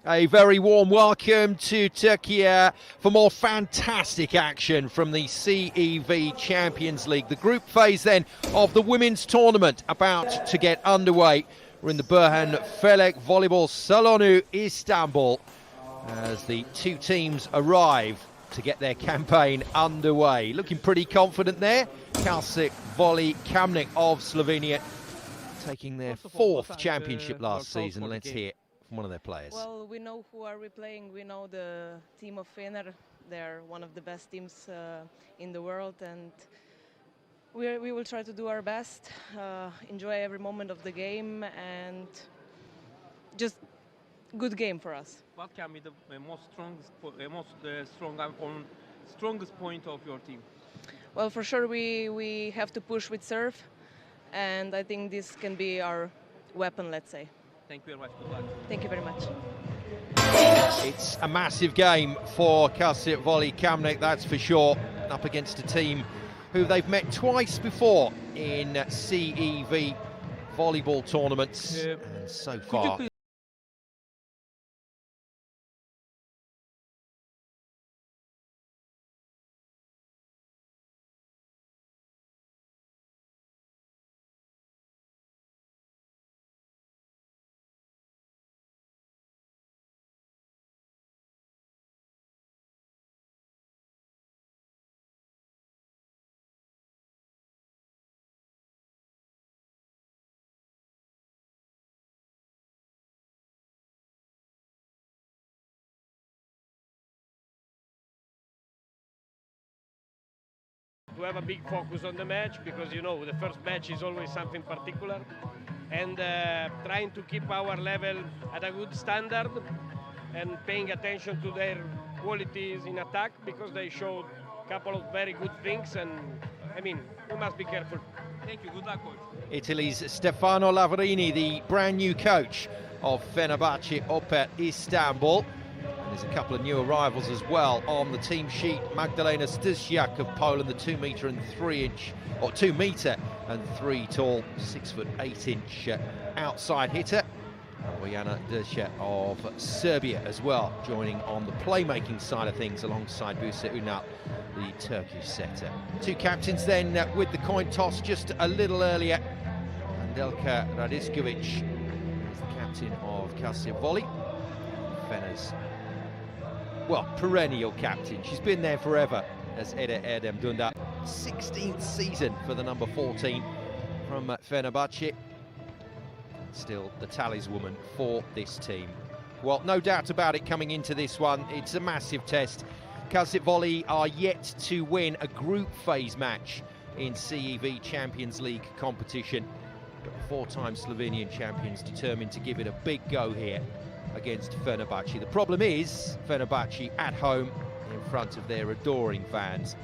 A very warm welcome to Turkey for more fantastic action from the CEV Champions League. The group phase then of the women's tournament about to get underway. We're in the Burhan Felek Volleyball Salonu, Istanbul, as the two teams arrive to get their campaign underway. Looking pretty confident there. Calcit KAMNIK of Slovenia taking their fourth championship last season. Let's hear from one of their players. Well, we know who are we playing. We know the team of Fener. They're one of the best teams in the world, and we will try to do our best, enjoy every moment of the game, and just good game for us. What can be the strongest point of your team? Well, for sure we have to push with serve, and I think this can be our weapon, let's say. Thank you very much. Good luck. Thank you very much. It's a massive game for Calcit KAMNIK, that's for sure, up against a team who they've met twice before in CEV volleyball tournaments, and so far to have a big focus on the match, because you know the first match is always something particular, and trying to keep our level at a good standard and paying attention to their qualities in attack, because they showed a couple of very good things, and I mean, we must be careful. Thank you. Good luck, coach. Italy's Stefano Lavarini, the brand new coach of Fenerbahce Opet Istanbul. And there's a couple of new arrivals as well on the team sheet. Magdalena Stysiak of Poland, the 2 metre and 3 inch, or 2 metre and 3 tall, 6'8" outside hitter. Bojana Drsic of Serbia as well, joining on the playmaking side of things alongside Buse Unal, the Turkish setter. Two captains then with the coin toss just a little earlier. Andelka Radiskovic is the captain of Calcit Volley. Fener's, well, perennial captain. She's been there forever as Eda Erdem Dunda. 16th season for the number 14 from Fenerbahce. Still the talisman for this team. Well, no doubt about it coming into this one. It's a massive test. Calcit Volley are yet to win a group phase match in CEV Champions League competition. But the 4-time Slovenian champions determined to give it a big go here against Fenerbahce. The problem is Fenerbahce at home in front of their adoring fans.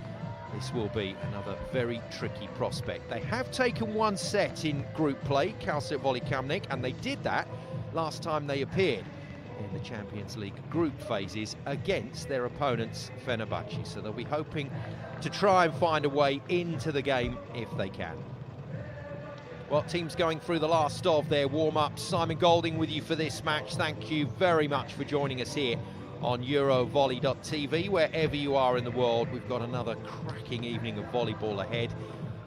This will be another very tricky prospect. They have taken one set in group play, Calcit KAMNIK, and they did that last time they appeared in the Champions League group phases against their opponents, Fenerbahce. So they'll be hoping to try and find a way into the game if they can. Well, teams going through the last of their warm-ups. Simon Golding with you for this match. Thank you very much for joining us here on Eurovolley.tv. Wherever you are in the world, we've got another cracking evening of volleyball ahead.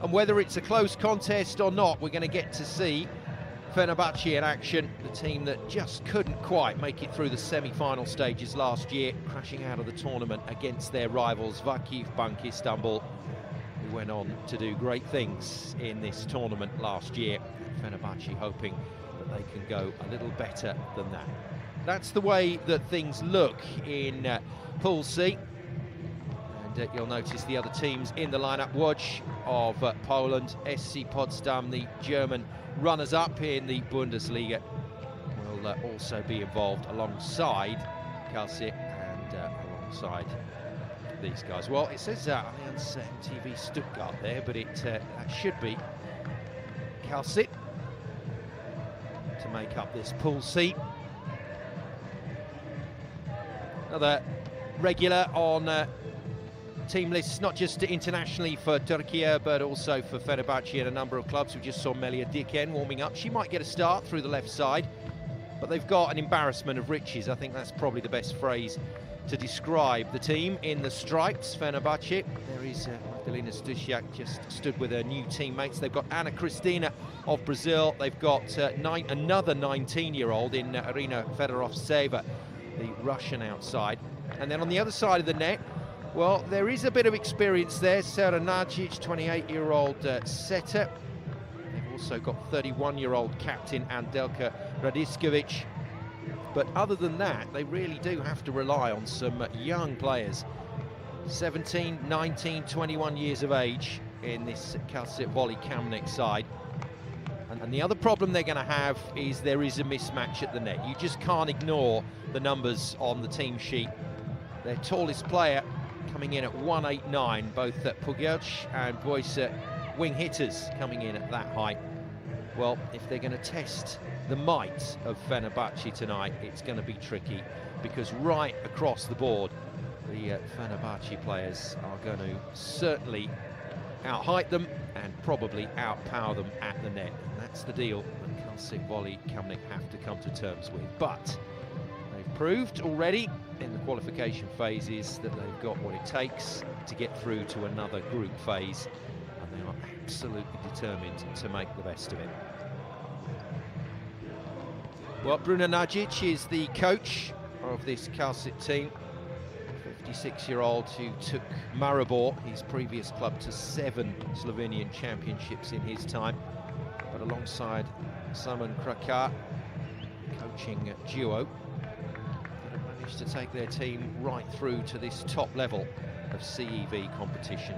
And whether it's a close contest or not, we're going to get to see Fenerbahce in action, the team that just couldn't quite make it through the semi-final stages last year, crashing out of the tournament against their rivals Vakifbank Istanbul, who went on to do great things in this tournament last year. Fenerbahce hoping that they can go a little better than that. That's the way that things look in Pool C. And you'll notice the other teams in the lineup. Łódź of Poland, SC Potsdam, the German runners-up in the Bundesliga, will also be involved alongside Calcit and alongside these guys. Well, it says Allianz MTV Stuttgart there, but that should be Calcit to make up this Pool C. Another regular on team lists, not just internationally for Turkey, but also for Fenerbahce and a number of clubs. We just saw Melia Diken warming up. She might get a start through the left side. but they've got an embarrassment of riches. I think that's probably the best phrase to describe the team in the stripes. Fenerbahce, there is Magdalena Stusiak just stood with her new teammates. They've got Ana Cristina of Brazil. They've got another 19-year-old in Irina Fedorovtseva, the Russian outside. And then on the other side of the net, well, there is a bit of experience there. Sara Nagic, 28-year-old setter. They've also got 31-year-old captain Andelka Radiskovic. But other than that, they really do have to rely on some young players. 17, 19, 21 years of age in this Calcit Volley Kamnik side. And the other problem they're going to have is there is a mismatch at the net. You just can't ignore the numbers on the team sheet. Their tallest player coming in at 189, both Pugic and Boyce wing hitters coming in at that height. Well, if they're going to test the might of Fenerbahce tonight, it's going to be tricky, because right across the board, the Fenerbahce players are going to certainly out-height them and probably outpower them at the net. And that's the deal that Calcit Volley Kamnik have to come to terms with. But they've proved already in the qualification phases that they've got what it takes to get through to another group phase, and they are absolutely determined to make the best of it. Well, Bruno Nagic is the coach of this Calcit team, 56-year-old who took Maribor, his previous club, to 7 Slovenian championships in his time. But alongside Simon Krakar, coaching duo, that have managed to take their team right through to this top level of CEV competition.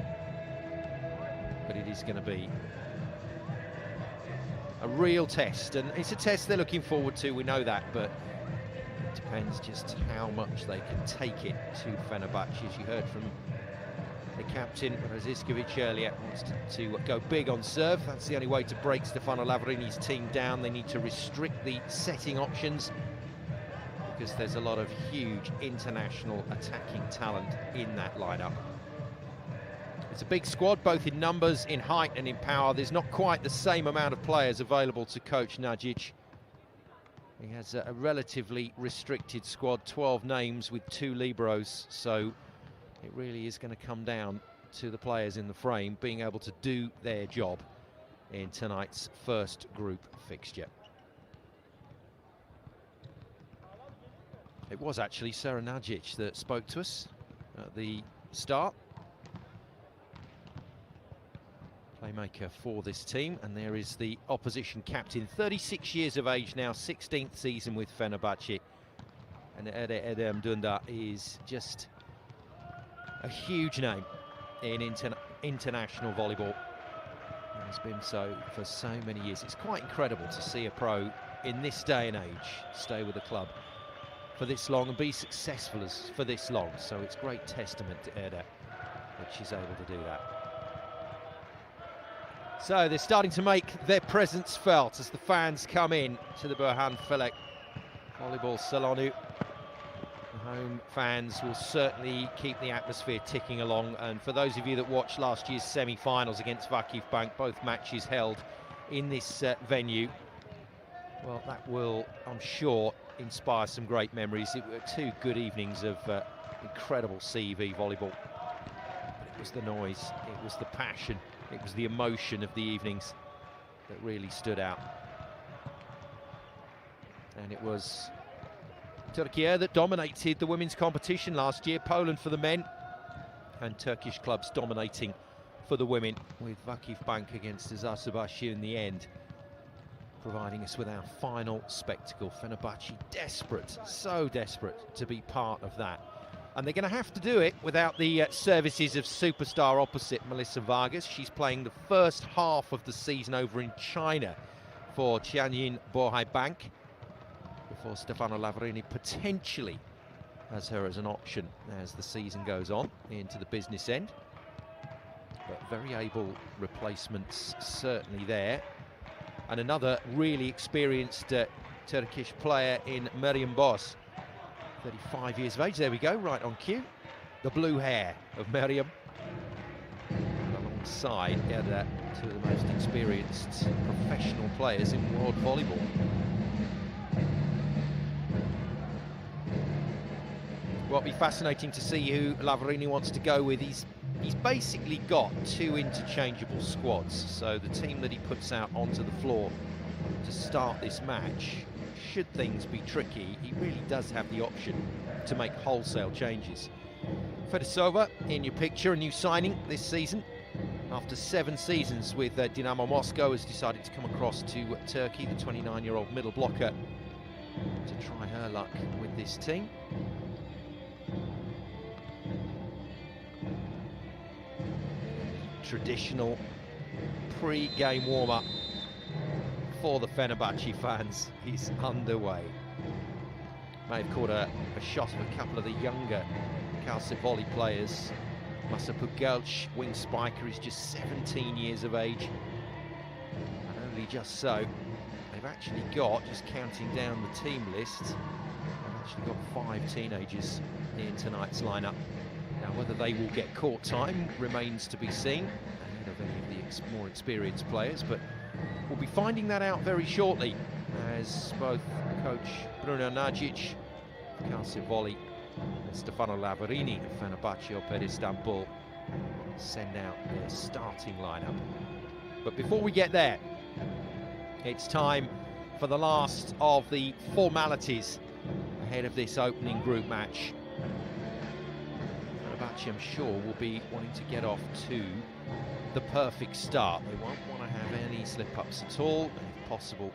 But it is going to be a real test, and it's a test they're looking forward to, we know that, but it depends just how much they can take it to Fenerbahce. As you heard from the captain, Radiskovic, earlier, wants to go big on serve. That's the only way to break Stefano Lavarini's team down. They need to restrict the setting options, because there's a lot of huge international attacking talent in that lineup. It's a big squad, both in numbers, in height and in power. There's not quite the same amount of players available to coach Nagic. He has a relatively restricted squad, 12 names with 2 liberos, so it really is going to come down to the players in the frame being able to do their job in tonight's first group fixture. It was actually Sara Nagic that spoke to us at the start. Playmaker for this team, and there is the opposition captain, 36 years of age now, 16th season with Fenerbahce, and Erdem Dunda is just a huge name in international volleyball. He has been so for so many years. It's quite incredible to see a pro in this day and age stay with the club for this long and be successful for this long, so it's great testament to Erdem that she's able to do that. So they're starting to make their presence felt as the fans come in to the Burhan Felek Volleyball Salonu. The home fans will certainly keep the atmosphere ticking along, and for those of you that watched last year's semi-finals against Vakif Bank, both matches held in this venue, well, that will, I'm sure, inspire some great memories. It were 2 good evenings of incredible CEV volleyball. But it was the noise, it was the passion, it was the emotion of the evenings that really stood out. And it was Turkey that dominated the women's competition last year, Poland for the men, and Turkish clubs dominating for the women, with Vakif Bank against Azarbashi in the end, providing us with our final spectacle. Fenerbahce desperate, so desperate to be part of that. And they're going to have to do it without the services of superstar opposite Melissa Vargas. She's playing the first half of the season over in China for Tianjin Bohai Bank, before Stefano Lavarini potentially has her as an option as the season goes on into the business end. But very able replacements certainly there. And another really experienced Turkish player in Meryem Boz, 35 years of age. There we go, right on cue. The blue hair of Meryem. Alongside Erdem, 2 of the most experienced professional players in world volleyball. Well, it'll be fascinating to see who Lavarini wants to go with. He's basically got two interchangeable squads, so the team that he puts out onto the floor to start this match, should things be tricky, he really does have the option to make wholesale changes. Fedosova in your picture, a new signing this season. After 7 seasons with Dinamo Moscow, has decided to come across to Turkey, the 29-year-old middle blocker, to try her luck with this team. Traditional pre-game warm-up for the Fenerbahce fans is underway. May have caught a shot of a couple of the younger Calcit volley players. Pugelch, wing spiker, is just 17 years of age, and only just so. They've actually got, just counting down the team list, they've actually got 5 teenagers in tonight's lineup. Now, whether they will get court time remains to be seen ahead of any of the more experienced players, but we'll be finding that out very shortly as both coach Bruno Nagic of Calcit Volley and Stefano Lavarini of Fenerbahce Opet Istanbul send out their starting lineup. But before we get there, it's time for the last of the formalities ahead of this opening group match. Fenerbahce, I'm sure, will be wanting to get off to the perfect start. They won't want to have any slip-ups at all, and if possible,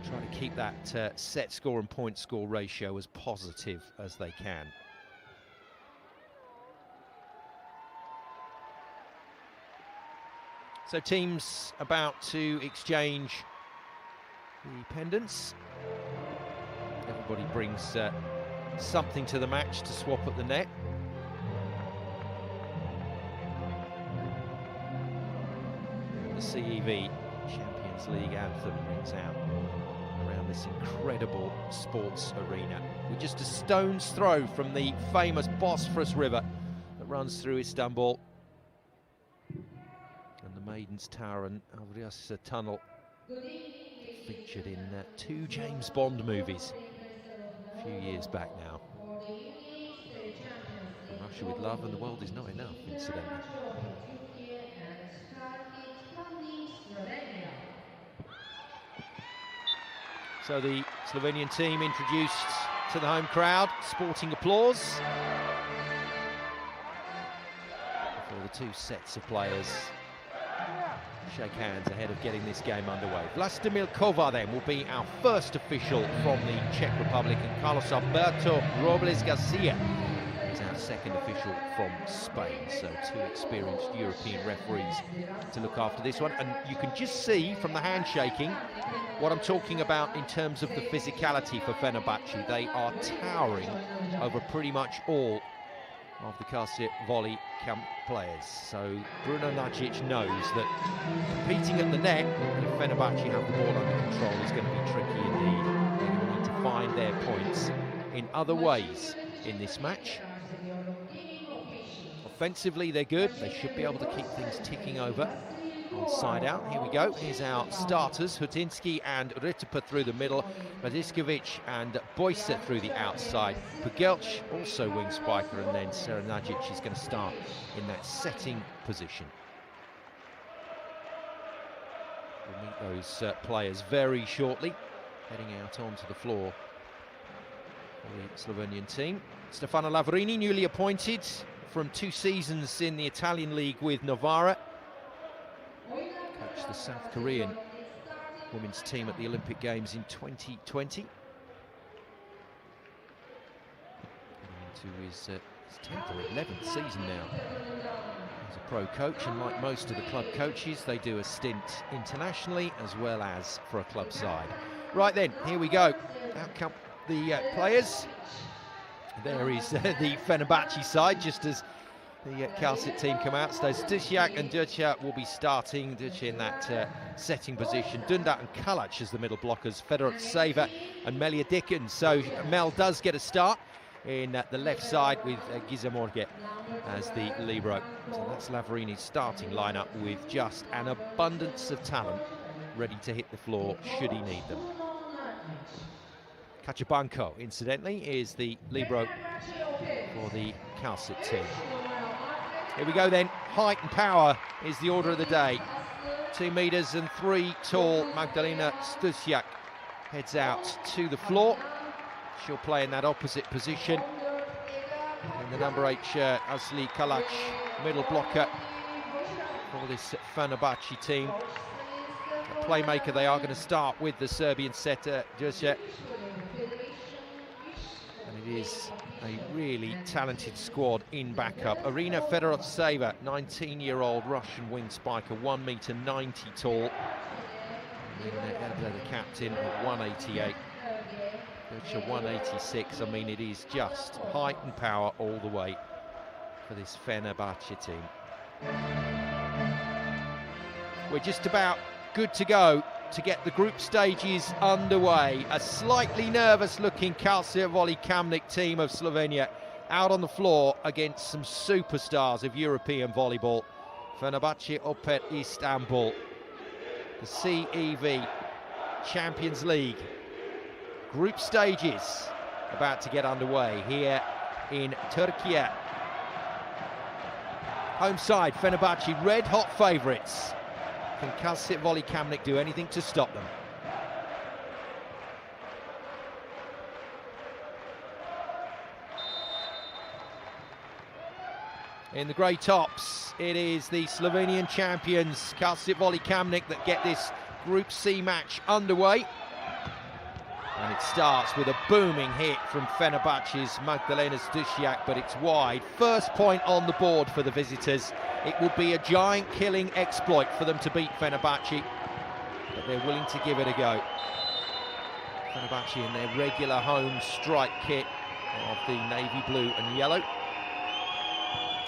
try to keep that set score and point score ratio as positive as they can. So teams about to exchange the pendants. Everybody brings something to the match to swap at the net. The CEV Champions League anthem rings out around this incredible sports arena. We're just a stone's throw from the famous Bosphorus River that runs through Istanbul, and the Maiden's Tower and Avrasya Tunnel, featured in 2 James Bond movies a few years back now. Russia with love and the world is not enough, incidentally. So the Slovenian team introduced to the home crowd, sporting applause before the 2 sets of players shake hands ahead of getting this game underway. Vlastimir Kovar then will be our first official from the Czech Republic, and Carlos Alberto Robles Garcia is our second official from Spain. So 2 experienced European referees to look after this one, and you can just see from the handshaking what I'm talking about in terms of the physicality for Fenerbahce. They are towering over pretty much all of the Calcit volley camp players. So Bruno Nagic knows that competing at the net, if Fenerbahce have the ball under control, is going to be tricky indeed. They're going to need to find their points in other ways in this match. Offensively, they're good. They should be able to keep things ticking over. On side out, here we go. Here's our starters: Hutinsky and Ritipa through the middle, Radiskovic and Boyce through the outside. Pugelch, also wing spiker, and then Nagic is going to start in that setting position. We'll meet those players very shortly, heading out onto the floor for the Slovenian team. Stefano Lavarini, newly appointed from 2 seasons in the Italian league with Novara. Coached the South Korean women's team at the Olympic Games in 2020. Into his 10th or 11th season now as a pro coach, and like most of the club coaches, they do a stint internationally as well as for a club side. Right then, here we go. Out come the players. There is the Fenerbahce side, just as the Calcit team come out. So Stisiak and Durcia will be starting. Durcia in that setting position. Dunda and Kalac as the middle blockers. Fedor Seva and Melia Dickens. So Mel does get a start in the left side with Gizemorge as the libero. So that's Lavarini's starting lineup with just an abundance of talent ready to hit the floor should he need them. Kachabanko, incidentally, is the libero for the Calcit team. Here we go then. Height and power is the order of the day. 2 meters and 3 tall Magdalena Stusiak heads out to the floor. She'll play in that opposite position. In the number 8 shirt, Asli Kalac, middle blocker for this Fenerbahce team. A playmaker, they are going to start with the Serbian setter, Djurce. And it is a really talented squad in backup. Irina Fedorovtseva, 19-year-old Russian wing spiker, 1 meter 90 tall. And then the captain at 188. Djurce 186. I mean, it is just height and power all the way for this Fenerbahce team. We're just about good to go to get the group stages underway. A slightly nervous-looking Calcit Kamnik team of Slovenia out on the floor against some superstars of European volleyball. Fenerbahce Opet Istanbul, the CEV Champions League. Group stages about to get underway here in Turkey. Home side, Fenerbahce, red-hot favourites. Can Calcit Kamnik do anything to stop them? In the grey tops, it is the Slovenian champions, Calcit Kamnik, that get this Group C match underway. And it starts with a booming hit from Fenerbahce's Magdalena Stusiak, but it's wide. First point on the board for the visitors. It will be a giant killing exploit for them to beat Fenerbahce, but they're willing to give it a go. Fenerbahce in their regular home stripe kit of the navy blue and yellow.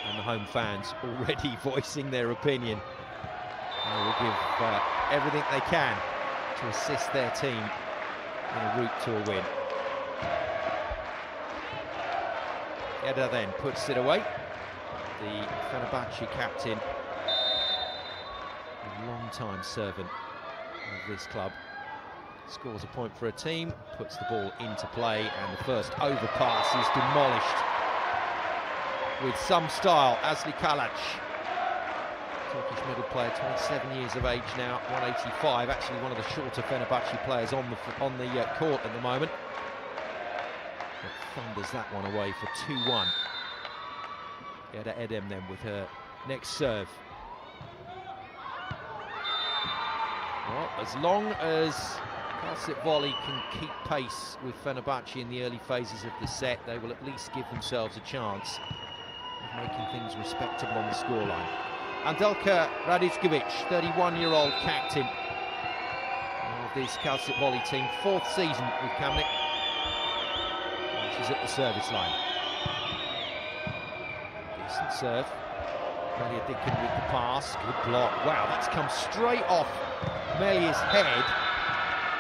And the home fans already voicing their opinion. They will give everything they can to assist their team in a route to a win. Eda then puts it away. The Fenerbahce captain, a long-time servant of this club, scores a point for a team, puts the ball into play, and the first overpass is demolished with some style. Asli Kalac, Turkish middle player, 27 years of age now, 185, actually one of the shorter Fenerbahce players on the court at the moment. But thunders that one away for 2-1. Eda Edem then with her next serve. Well, as long as Calcit Volley can keep pace with Fenerbahce in the early phases of the set, they will at least give themselves a chance of making things respectable on the scoreline. Andelka Radickovic, 31-year-old captain of this Calcit Volley team, 4th season with Kamnik. And she's at the service line. Decent serve. Melia Dickon with the pass. Good block. Wow, that's come straight off Melia's head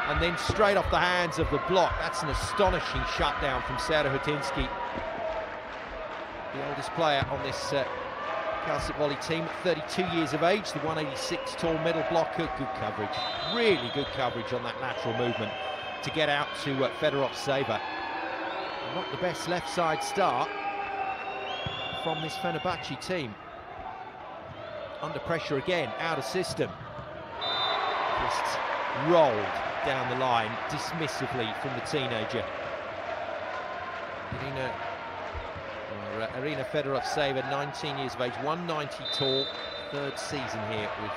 and then straight off the hands of the block. That's an astonishing shutdown from Sarah Hutinsky, the oldest player on this Calcit Volley team, 32 years of age, the 186 tall middle blocker. Good coverage, really good coverage on that lateral movement to get out to Fedorovtseva. Not the best left side start from this Fenerbahce team. Under pressure again, out of system. Just rolled down the line dismissively from the teenager. Irina Fedorovtseva, 19 years of age, 190 tall, 3rd season here with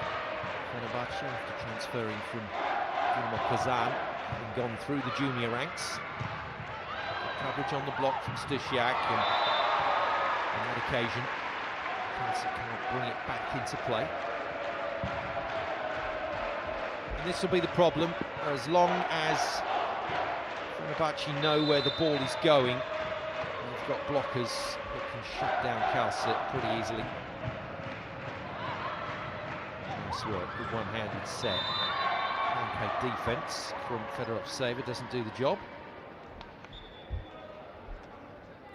Fenerbahce after transferring from Dinamo Kazan, having gone through the junior ranks. Coverage on the block from Stusiak, and on that occasion, Calcit can't bring it back into play. And this will be the problem, as long as Fenerbahce know where the ball is going. They've got blockers that can shut down Calcit pretty easily. Nice work, good one-handed set. Pancake defense from Fedorovtseva doesn't do the job.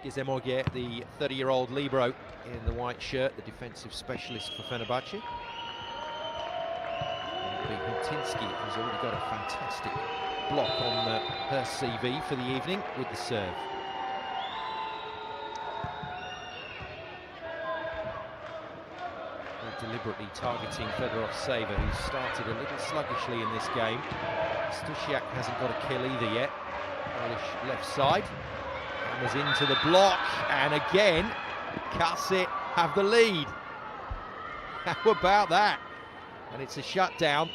Gizem Ogier, the 30-year-old libero in the white shirt, the defensive specialist for Fenerbahce. Hutinsky has already got a fantastic block on her CV for the evening with the serve. Deliberately targeting Fedorov's saver, who started a little sluggishly in this game. Stusiak hasn't got a kill either yet. Polish left side. Hammers into the block, and again, Calcit have the lead. How about that? And it's a shutdown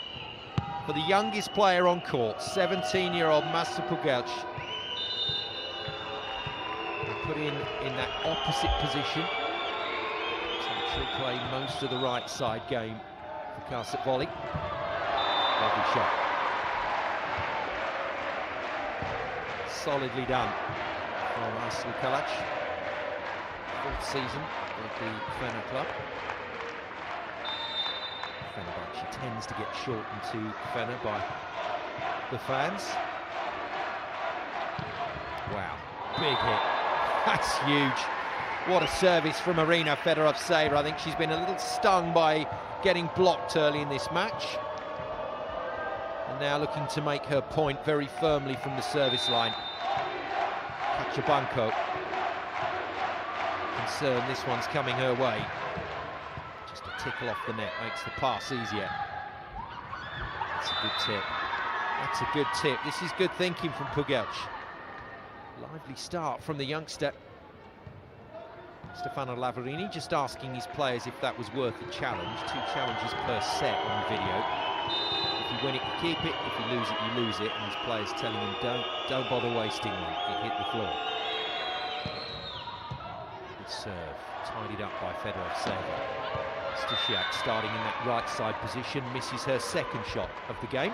for the youngest player on court, 17-year-old Master Pugelj. Put in that opposite position. She'll play most of the right side game for Calcit Volley. Lovely shot. Solidly done from Asli Kalac. 4th season with the Fener club. Fenerbahce tends to get shortened to Fener by the fans. Wow, big hit. That's huge. What a service from Irina Fedorovtseva. I think she's been a little stung by getting blocked early in this match. And now looking to make her point very firmly from the service line. Kachabanko. Concerned this one's coming her way. Just a tickle off the net makes the pass easier. That's a good tip. That's a good tip. This is good thinking from Pugelj. Lively start from the youngster. Stefano Lavorini just asking his players if that was worth a challenge. 2 challenges per set on the video. If you win it, you keep it. If you lose it, you lose it. And his players telling him, don't bother wasting one. It hit the floor. Good serve, tidied up by Fedorovtseva. Stusiak starting in that right side position, misses her second shot of the game.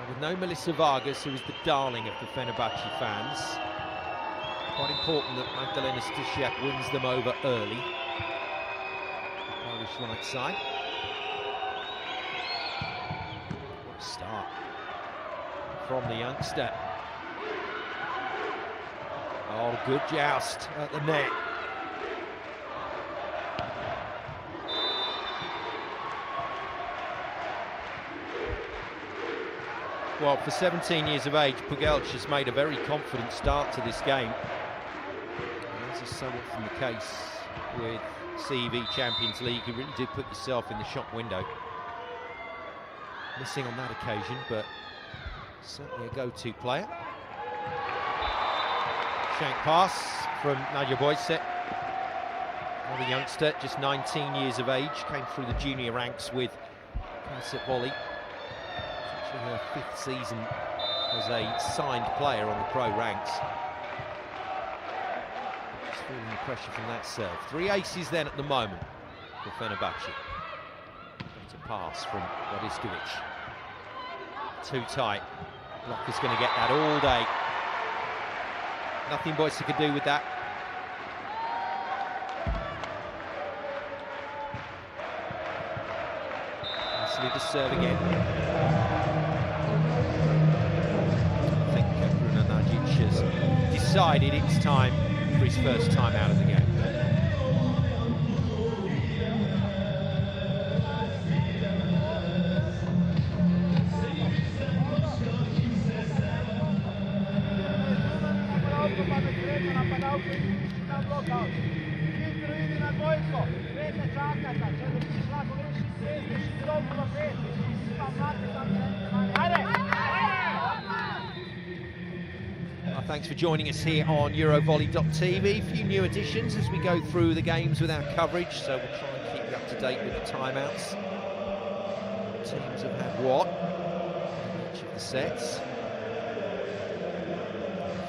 With no Melissa Vargas, who is the darling of the Fenerbahce fans. Quite important that Magdalena Stusiak wins them over early. The Polish right side. What a start from the youngster. Oh, good joust at the net. Well, for 17 years of age, Pugelj has made a very confident start to this game. And as is so often the case with CEV Champions League, you really do put yourself in the shot window. Missing on that occasion, but certainly a go-to player. Shank pass from Nadia Boyset. Another youngster, just 19 years of age, came through the junior ranks with Calcit Volley. Her 5th season as a signed player on the pro ranks. Just feeling the pressure from that serve. 3 aces then at the moment for Fenerbahce. Better pass from Radiskovic. Too tight. Blocker's going to get that all day. Nothing Boyce could do with that. Nicely to serve again. Decided it's time for his first time out of the game. Thanks for joining us here on Eurovolley.tv. A few new additions as we go through the games with our coverage, so we'll try and keep you up to date with the timeouts. Teams have had what in each of the sets.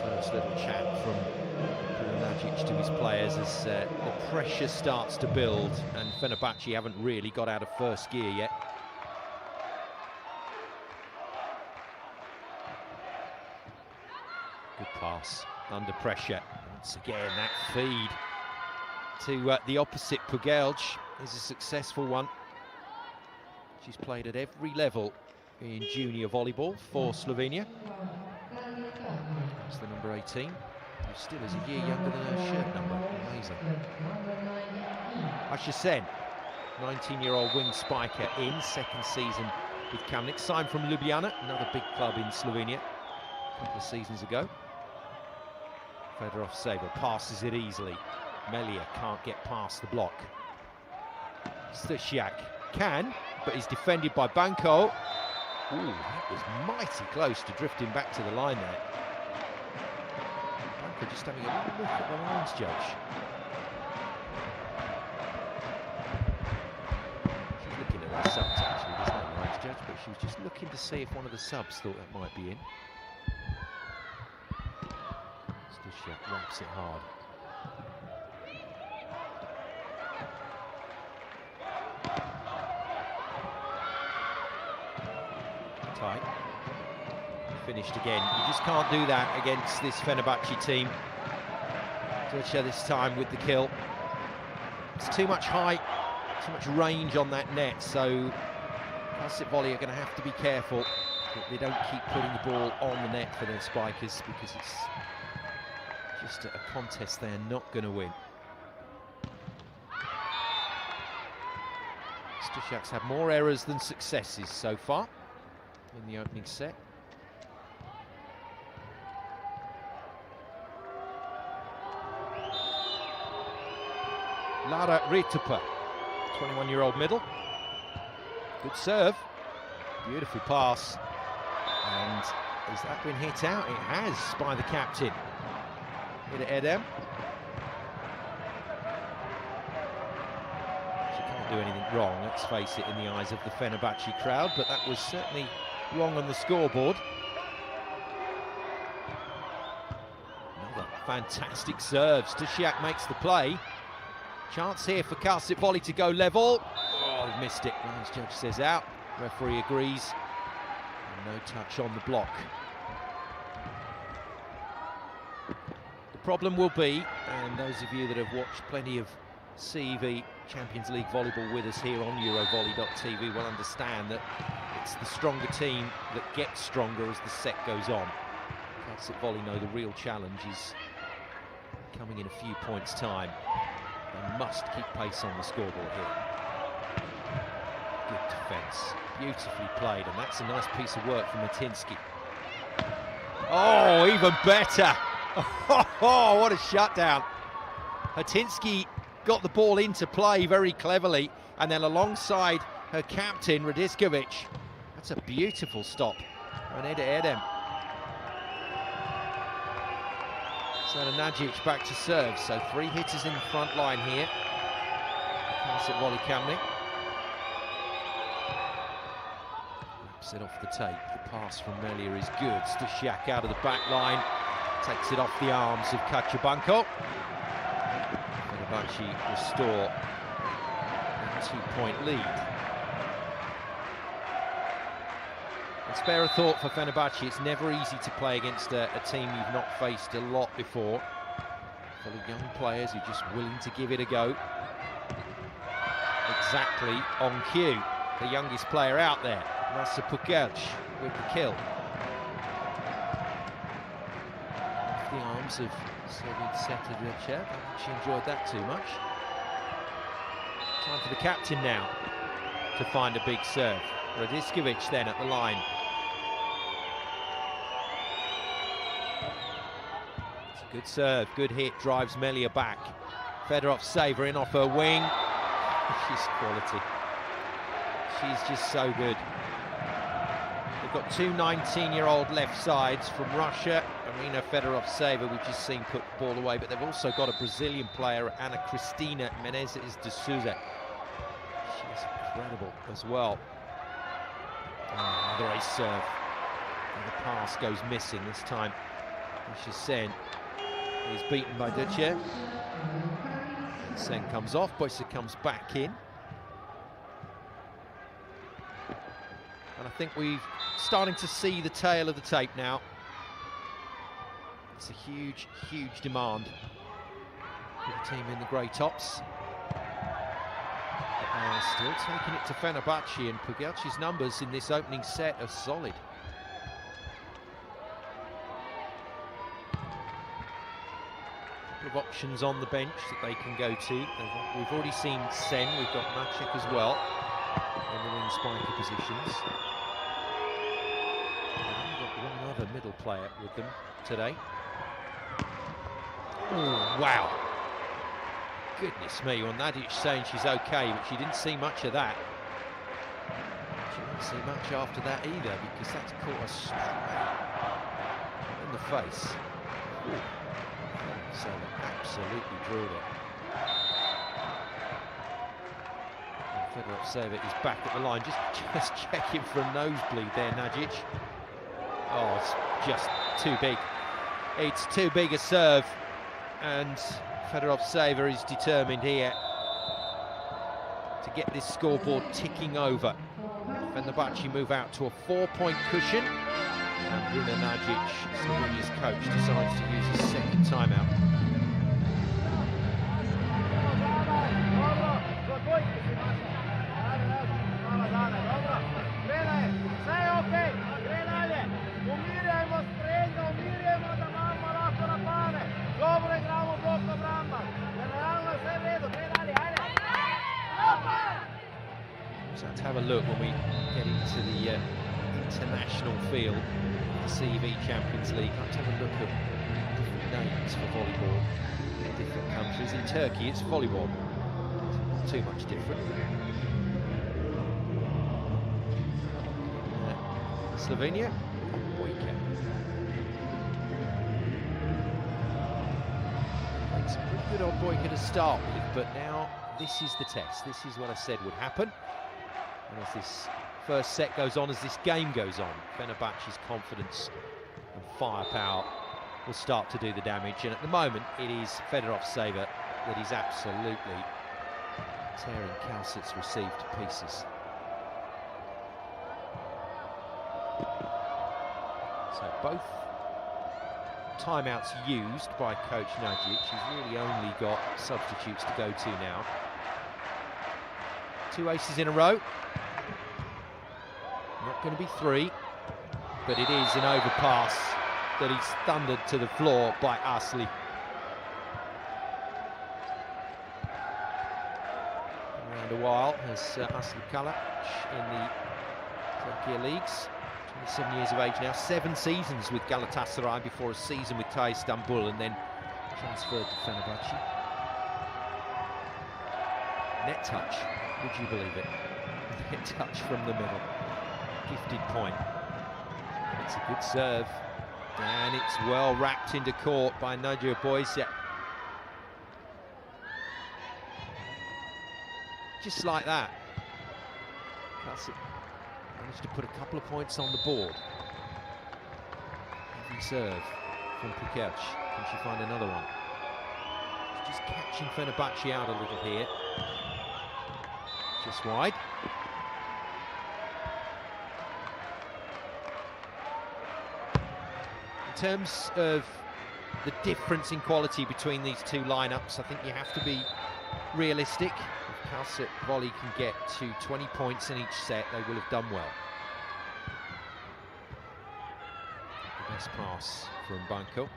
First little chat from Nagic to his players as the pressure starts to build, and Fenerbahce haven't really got out of first gear yet. Good pass under pressure. Once again, that feed to the opposite Pugelj is a successful one. She's played at every level in junior volleyball for Slovenia. That's the number 18, who still is a year younger than her shirt number. Amazing. Asha Sen 19-year-old wing spiker in, second season with Kamnik, signed from Ljubljana, another big club in Slovenia, a couple of seasons ago. Fenerbahce passes it easily. Melia can't get past the block. Stasiak can, but is defended by Banco. Ooh, that was mighty close to drifting back to the line there. Banco just having a little look at the lines judge. She's looking at the subs actually, there's no lines judge, but she was just looking to see if one of the subs thought that might be in. Stasiak wraps it hard. Tight. Finished again. You just can't do that against this Fenerbahce team. Dutcher this time with the kill. It's too much height, too much range on that net, so Calcit Volley are going to have to be careful that they don't keep putting the ball on the net for their spikers, because it's just a contest they're not going to win. Stasiak's had more errors than successes so far in the opening set. Lara Ritupa, 21-year-old middle. Good serve, beautiful pass. And has that been hit out? It has, by the captain. Hit it Edem. She can't do anything wrong, let's face it, in the eyes of the Fenerbahce crowd, but that was certainly wrong on the scoreboard. Another fantastic serve. Stasiak makes the play. Chance here for Calcit Volley to go level. Oh, they've missed it. Lines judge says out. Referee agrees. And no touch on the block. The problem will be, and those of you that have watched plenty of CEV Champions League volleyball with us here on Eurovolley.tv will understand that it's the stronger team that gets stronger as the set goes on. Calcit Volley know the real challenge is coming in a few points' time. They must keep pace on the scoreboard here. Good defence, beautifully played, and that's a nice piece of work from Matinsky. Oh, even better! Oh, what a shutdown! Matinsky got the ball into play very cleverly, and then alongside her captain, Radiskovic. That's a beautiful stop. Reneda Edem. Nadzic back to serve, so three hitters in the front line here. Calcit Volley Kamnik. Wraps it off the tape. The pass from Melia is good. Stasiak out of the back line. Takes it off the arms of Kachabanko. Fenerbahce restore a 2-point lead. And spare a thought for Fenerbahce, it's never easy to play against a team you've not faced a lot before. Full of young players who are just willing to give it a go. Exactly on cue. The youngest player out there, Rasa Pukelc, with the kill. Off the arms of Soviet Setadrechev. I think she enjoyed that too much. Time for the captain now to find a big serve. Radiskovic then at the line. It's a good serve, good hit, drives Melia back. Fenerbahce in off her wing. She's quality. She's just so good. They've got two 19-year-old left sides from Russia. Arina Fenerbahce, we've just seen put the ball away, but they've also got a Brazilian player, Ana Cristina Menezes de Souza. She's incredible as well. Oh, another ace serve. And the pass goes missing this time. Sen is beaten by Duche. Sen comes off, Boyce comes back in. And I think we're starting to see the tail of the tape now. It's a huge, huge demand for the team in the grey tops. Still taking it to Fenerbahce, and Pugelc's numbers in this opening set are solid. couple of options on the bench that they can go to. We've already seen Sen, we've got Maciek as well in the wing spiker positions. And we've got one other middle player with them today. Oh, wow. Goodness me, well, Nadic saying she's okay, but she didn't see much of that. She didn't see much after that either, because that's caught us straight in the face. Ooh. So they absolutely drilled it. And Fenerbahce is back at the line, just checking for a nosebleed there, Nadic. Oh, it's just too big. It's too big a serve, and Fenerbahce is determined here to get this scoreboard ticking over. Fenerbahce move out to a 4-point cushion, and Bruno Nadic, Slovenia's coach, decides to use his second timeout. So let's have a look when we get into the international field of the CEV Champions League. Let's have a look at different names for volleyball in different countries. In Turkey, it's volleyball. It's not too much different. Slovenia, Boyka. It's a pretty good old Boyka to start with, but now this is the test. This is what I said would happen. And as this first set goes on, as this game goes on, Fenerbahce's confidence and firepower will start to do the damage. And at the moment, it is Fenerbahce that is absolutely tearing Calcit's receive to pieces. So both timeouts used by Coach Nadic. He's really only got substitutes to go to now. 2 aces in a row. Not going to be 3, but it is an overpass that he's thundered to the floor by Asli. Around a while has Asli Kalac in the Turkey leagues. 27 years of age now, 7 seasons with Galatasaray before a season with CEV Istanbul, and then transferred to Fenerbahce. Net touch, would you believe it? Net touch from the middle. Gifted point. It's a good serve, and it's well wrapped into court by Nadia Boyce. Just like that. Calcit managed to put a couple of points on the board. Heavy serve from Pukelj. Can she find another one? Just catching Fenerbahce out a little here. Just wide. In terms of the difference in quality between these two lineups, I think you have to be realistic. If Calcit Volley can get to 20 points in each set, they will have done well. The best pass from Banco.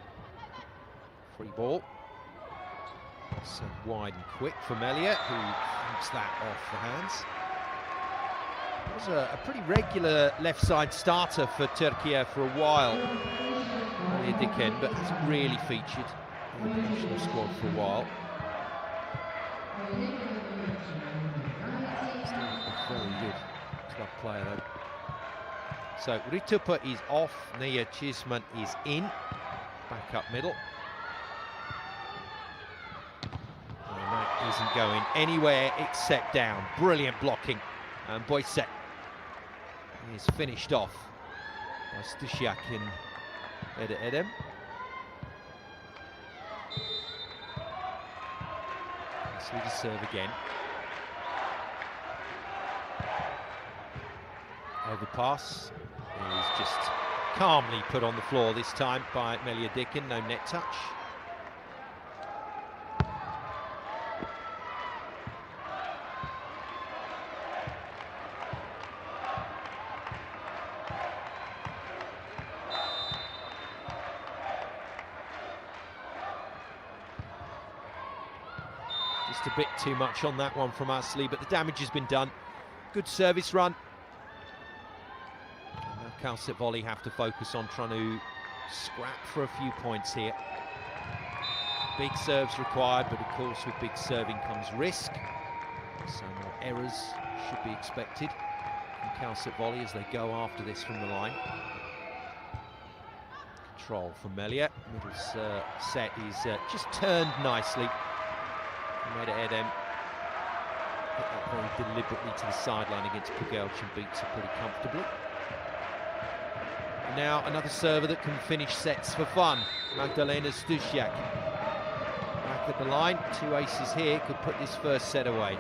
Free ball. So wide and quick for Melia, who keeps that off the hands. It was a pretty regular left side starter for Turkey for a while, Melia Diken, but hasn't really featured in the national squad for a while. Still a very good club player though. So Ritupa is off, Nia Chisman is in, back up middle. And that isn't going anywhere except down. Brilliant blocking, and Boyce is finished off by Stusiak in Edem. Swedish serve again. Overpass is just calmly put on the floor this time by Melia Diken, no net touch. Just a bit too much on that one from Asli, but the damage has been done. Good service run. And now Calcit Volley have to focus on trying to scrap for a few points here. Big serves required, but of course with big serving comes risk. So more errors should be expected from Calcit Volley as they go after this from the line. Control from Melia. Middle set is just turned nicely. Made Edem. Hit that very deliberately to the sideline against Pugelch and beats it pretty comfortably. And now another server that can finish sets for fun. Magdalena Stusiak. Back at the line, 2 aces here, could put this first set away.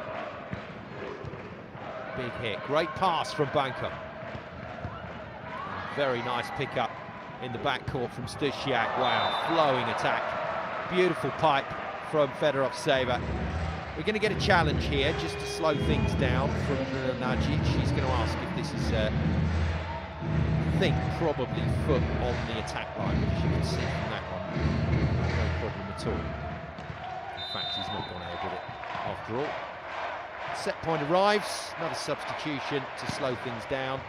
Big hit, great pass from Banco. Very nice pickup in the backcourt from Stusiak. Wow, flowing attack. Beautiful pipe from Fedorov Saver. We're going to get a challenge here just to slow things down from Najic. She's going to ask if this is, I think, probably foot on the attack line, but as you can see from that one, no problem at all. In fact, he's not gone ahead with it after all. Set point arrives, another substitution to slow things down,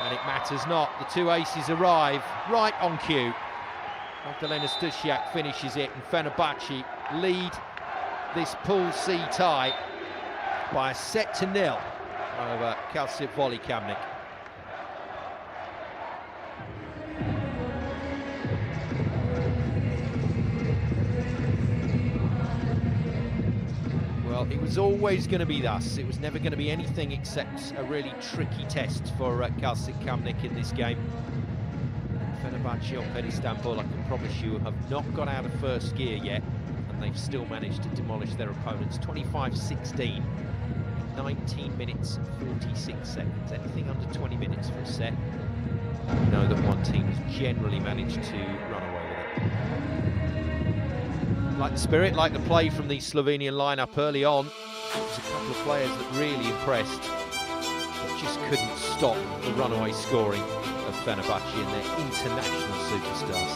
and it matters not. The 2 aces arrive right on cue. Magdalena Stusiak finishes it, and Fenerbahce lead this Pool C tie by a 1-0 over Calcit Volley Kamnik. Well, it was always going to be thus. It was never going to be anything except a really tricky test for Calcit Kamnik in this game. Fenerbahce Opet ISTANBUL, I can promise you, have not got out of first gear yet, and they've still managed to demolish their opponents. 25-16, 19 minutes and 46 seconds. Anything under 20 minutes for a set, you know that one team has generally managed to run away with it. Like the spirit, like the play from the Slovenian lineup early on. There was a couple of players that really impressed, but just couldn't stop the runaway scoring of Fenerbahce and their international superstars.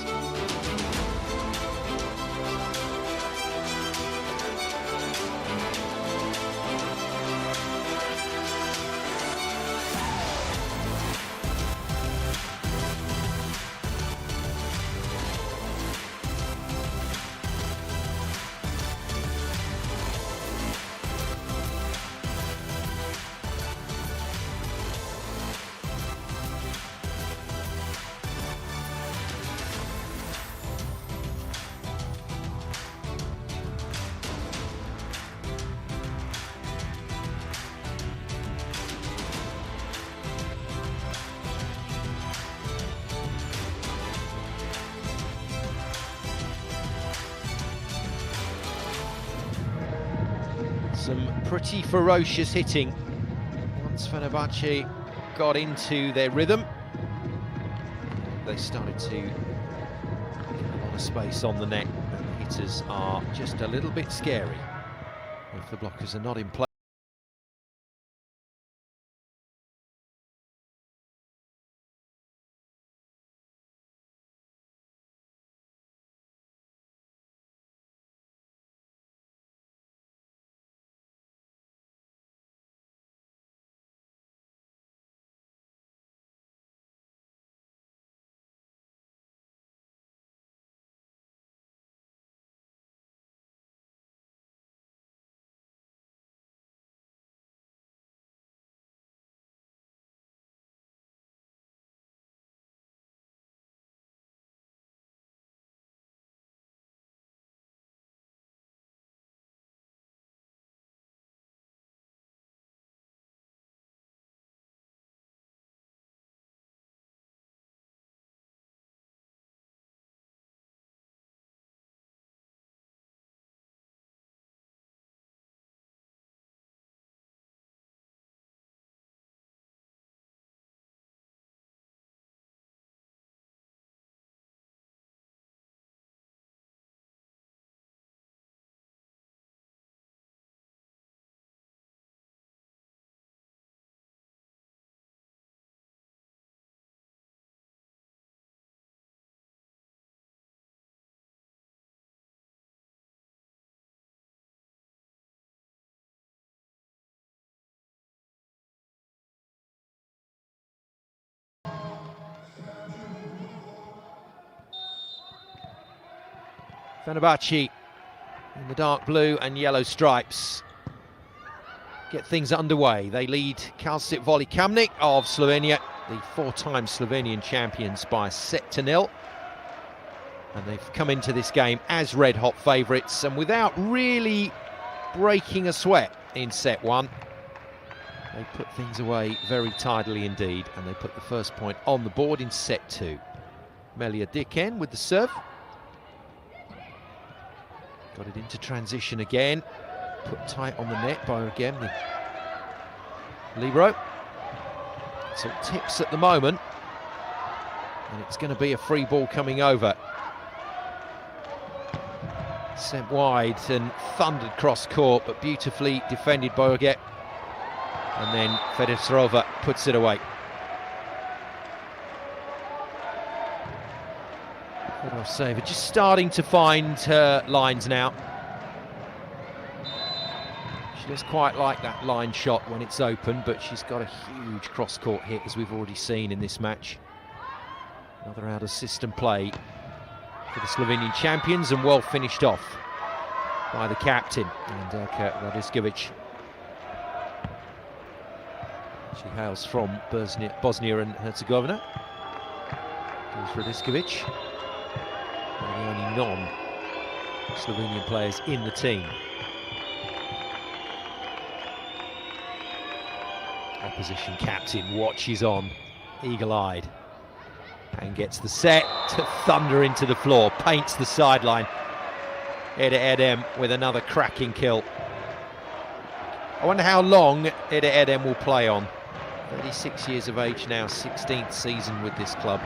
Some pretty ferocious hitting once Fenerbahce got into their rhythm. They started to get a lot of space on the net, and the hitters are just a little bit scary if the blockers are not in place. Fenerbahce in the dark blue and yellow stripes get things underway. They lead Calcit Kamnik of Slovenia, the 4-time Slovenian champions, by a set to 0. And they've come into this game as red-hot favourites, and without really breaking a sweat in set 1. They put things away very tidily indeed, and they put the first point on the board in set 2. Melia Diken with the serve. Got it into transition again. Put tight on the net by, again, the libero. It's all tips at the moment, and it's going to be a free ball coming over. Sent wide and thundered cross court, but beautifully defended by Oget. And then Fenerbahce puts it away. Fenerbahce just starting to find her lines now. She does quite like that line shot when it's open, but she's got a huge cross-court hit, as we've already seen in this match. Another out-of-system play for the Slovenian champions, and well finished off by the captain, Andelka Radiskovic. She hails from Bosnia and Herzegovina. Here's Radiskovic, one of the only non-Slovenian players in the team. Opposition captain watches on, eagle-eyed, and gets the set to thunder into the floor, paints the sideline. Ede Edem with another cracking kill. I wonder how long Ede Edem will play on. 36 years of age now, 16th season with this club.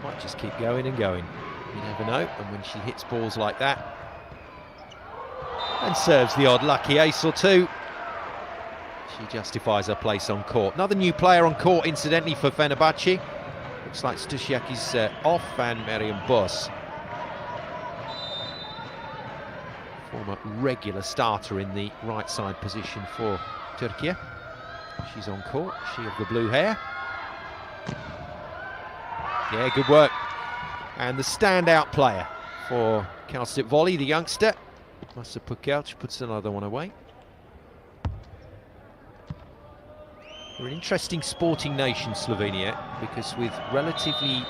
Might just keep going and going. You never know. And when she hits balls like that and serves the odd lucky ace or two, she justifies her place on court. Another new player on court, incidentally, for Fenerbahce. Looks like Stusiak is off, and Miriam Boss, former regular starter in the right side position for Turkey. She's on court, she of the blue hair. Yeah, good work. And the standout player for Calcit Volley, the youngster, Masa Pukelc, puts another one away. We're an interesting sporting nation, Slovenia, because with relatively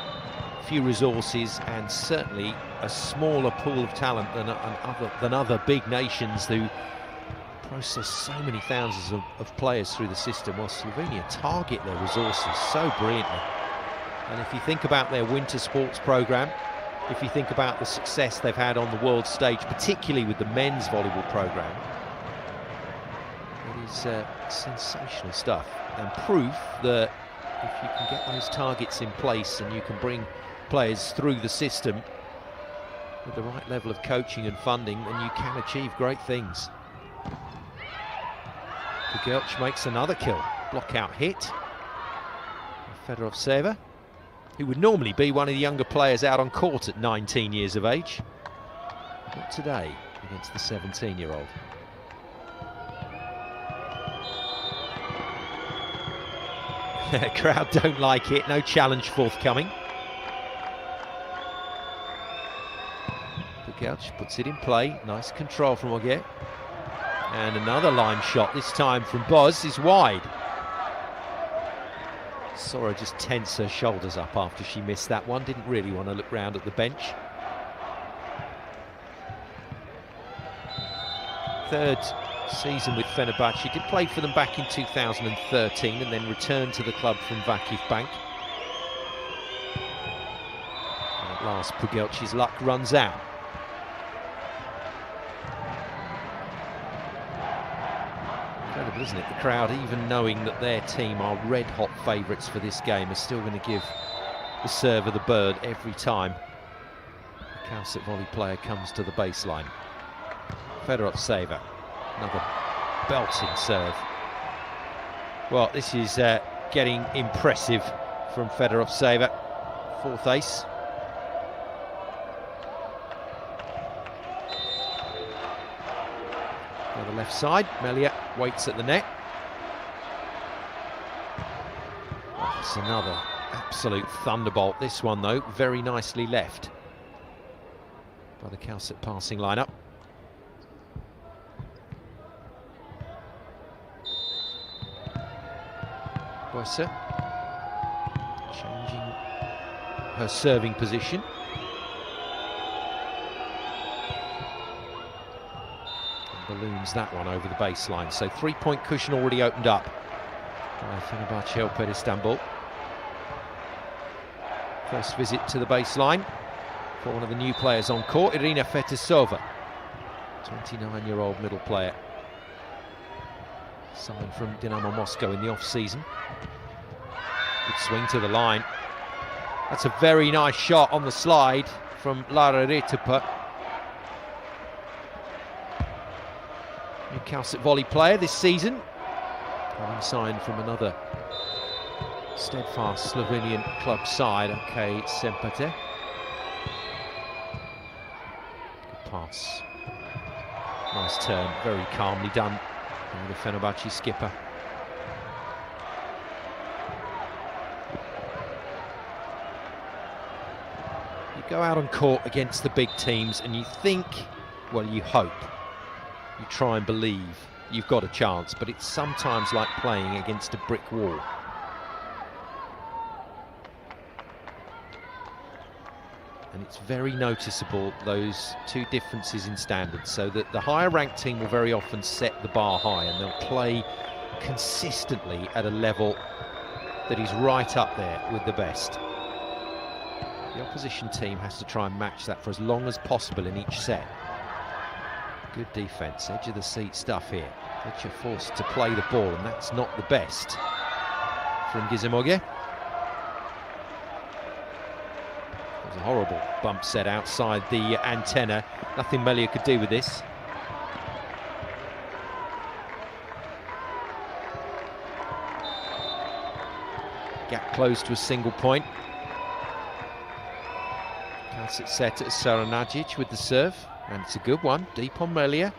few resources and certainly a smaller pool of talent than other big nations who process so many thousands of players through the system, while Slovenia target their resources so brilliantly. And if you think about their winter sports programme, if you think about the success they've had on the world stage, particularly with the men's volleyball programme, it is sensational stuff, and proof that if you can get those targets in place and you can bring players through the system with the right level of coaching and funding, then you can achieve great things. Pukelc makes another kill, block out hit. Fenerbahce, who would normally be one of the younger players out on court at 19 years of age. Not today against the 17-year-old. Crowd don't like it, no challenge forthcoming. Pukelc puts it in play, nice control from Ogier. And another line shot, this time from Boz, is wide. Saw her just tense her shoulders up after she missed that one, didn't really want to look round at the bench. Third season with Fenerbahce, did play for them back in 2013 and then returned to the club from Vakif Bank. And at last Pugelc's luck runs out. Incredible, isn't it? The crowd, even knowing that their team are red-hot favourites for this game, are still going to give the server the bird every time the Calcit Volley player comes to the baseline. Fenerbahce, another belting serve. Well, this is getting impressive from Fenerbahce. Fourth ace. On the left side, Melia waits at the net. Oh, it's another absolute thunderbolt. This one, though, very nicely left. by the Calcit passing lineup. Boyce changing her serving position. And balloons that one over the baseline. So 3-point cushion already opened up by Fenerbahce Opet ISTANBUL. First visit to the baseline for one of the new players on court, Irina Fetisova, 29-year-old middle player, signed from Dynamo Moscow in the off-season. Good swing to the line. That's a very nice shot on the slide from Lara Ritupa. New Calcit volley player this season, having signed from another steadfast Slovenian club side, OK Sempate. Good pass. Nice turn, very calmly done by the Fenerbahce skipper. You go out on court against the big teams and you think, well, you hope, you try and believe you've got a chance, but it's sometimes like playing against a brick wall. And it's very noticeable, those two differences in standards, so that the higher ranked team will very often set the bar high and they'll play consistently at a level that is right up there with the best. The opposition team has to try and match that for as long as possible in each set. Good defense, edge of the seat stuff here. But you're forced to play the ball, and that's not the best from Gizemoge. It was a horrible bump set outside the antenna. Nothing Melia could do with this. Gap closed to a single point. Calcit set at Saranagic with the serve, and it's a good one, deep on Melia.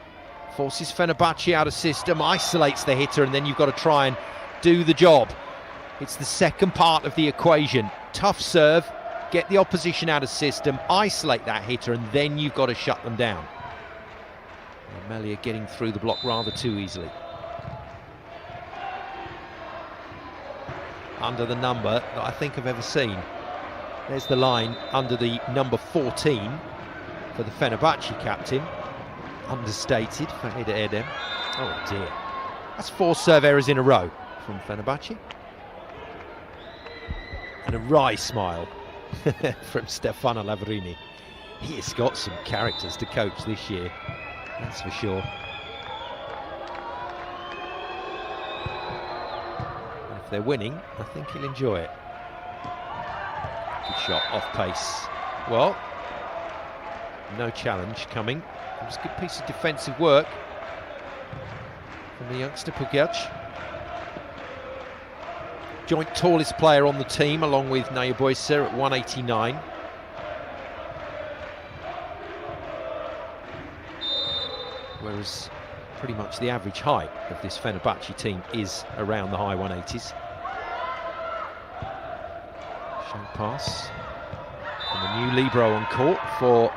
Forces Fenerbahce out of system, isolates the hitter, and then you've got to try and do the job. It's the second part of the equation. Tough serve, get the opposition out of system, isolate that hitter, and then you've got to shut them down. And Melia getting through the block rather too easily. Under the number that I think I've ever seen. There's the line under the number 14 for the Fenerbahce captain. Understated for Eda Erdem. Oh dear. That's 4 serve errors in a row from Fenerbahce. And a wry smile from Stefano Lavarini. He has got some characters to coach this year, that's for sure. And if they're winning, I think he'll enjoy it. Good shot, off pace. Well, no challenge coming. It was a good piece of defensive work from the youngster Pugelj. Joint tallest player on the team, along with Naya Boyce at 189. Whereas pretty much the average height of this Fenerbahce team is around the high 180s. Show pass. And the new libero on court for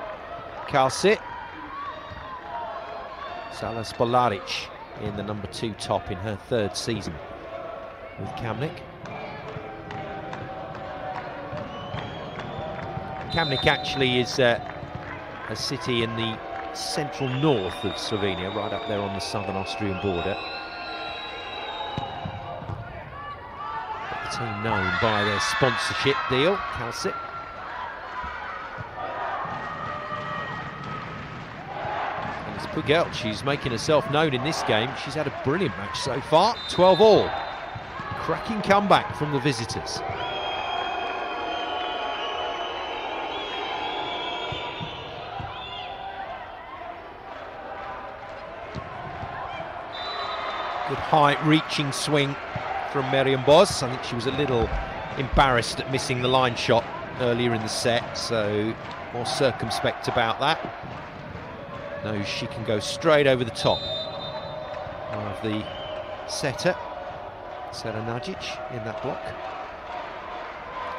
Calcit. Salas Bolaric in the number 2 top in her 3rd season with Kamnik. Kamnik actually is a city in the central north of Slovenia, right up there on the southern Austrian border. But the team known by their sponsorship deal, Calcit. And it's Pugelj, she's making herself known in this game. She's had a brilliant match so far, 12-all. Cracking comeback from the visitors. Good height, reaching swing from Miriam Boz. I think she was a little embarrassed at missing the line shot earlier in the set, so more circumspect about that. Knows she can go straight over the top of the setter, Saranagic, in that block.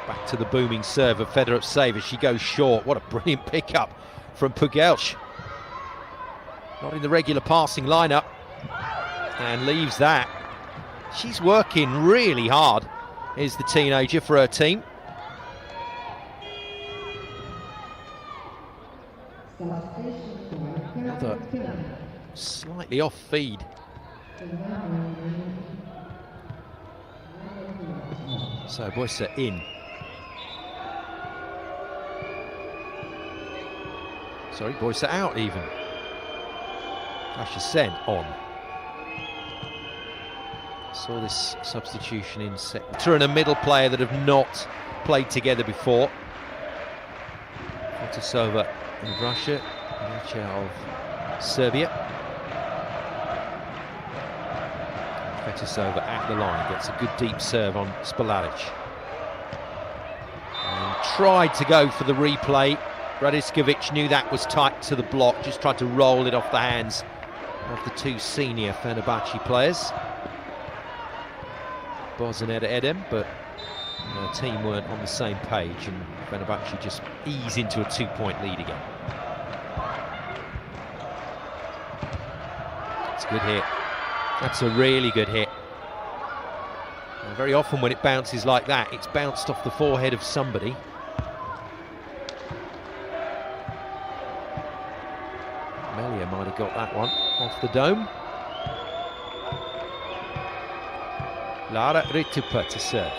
Back to the booming serve of Fenerbahce as she goes short. What a brilliant pickup from Pugelj. Not in the regular passing lineup, and leaves that. She's working really hard, is the teenager, for her team. Another slightly off feed. So Boysa in. Sorry, Boysa out even. Asha Sen on. Saw this substitution in set. And a middle player that have not played together before. Fetisova of Russia, Milica of Serbia. Fetisova at the line, gets a good deep serve on Spalaric. And tried to go for the replay. Radiskovic knew that was tight to the block, just tried to roll it off the hands of the two senior Fenerbahce players, Boz and Edem, but the team weren't on the same page, and Fenerbahce just ease into a 2-point lead again. It's a good hit. That's a really good hit. And very often when it bounces like that, it's bounced off the forehead of somebody. Melia might have got that one off the dome. Lara Ritupa to serve.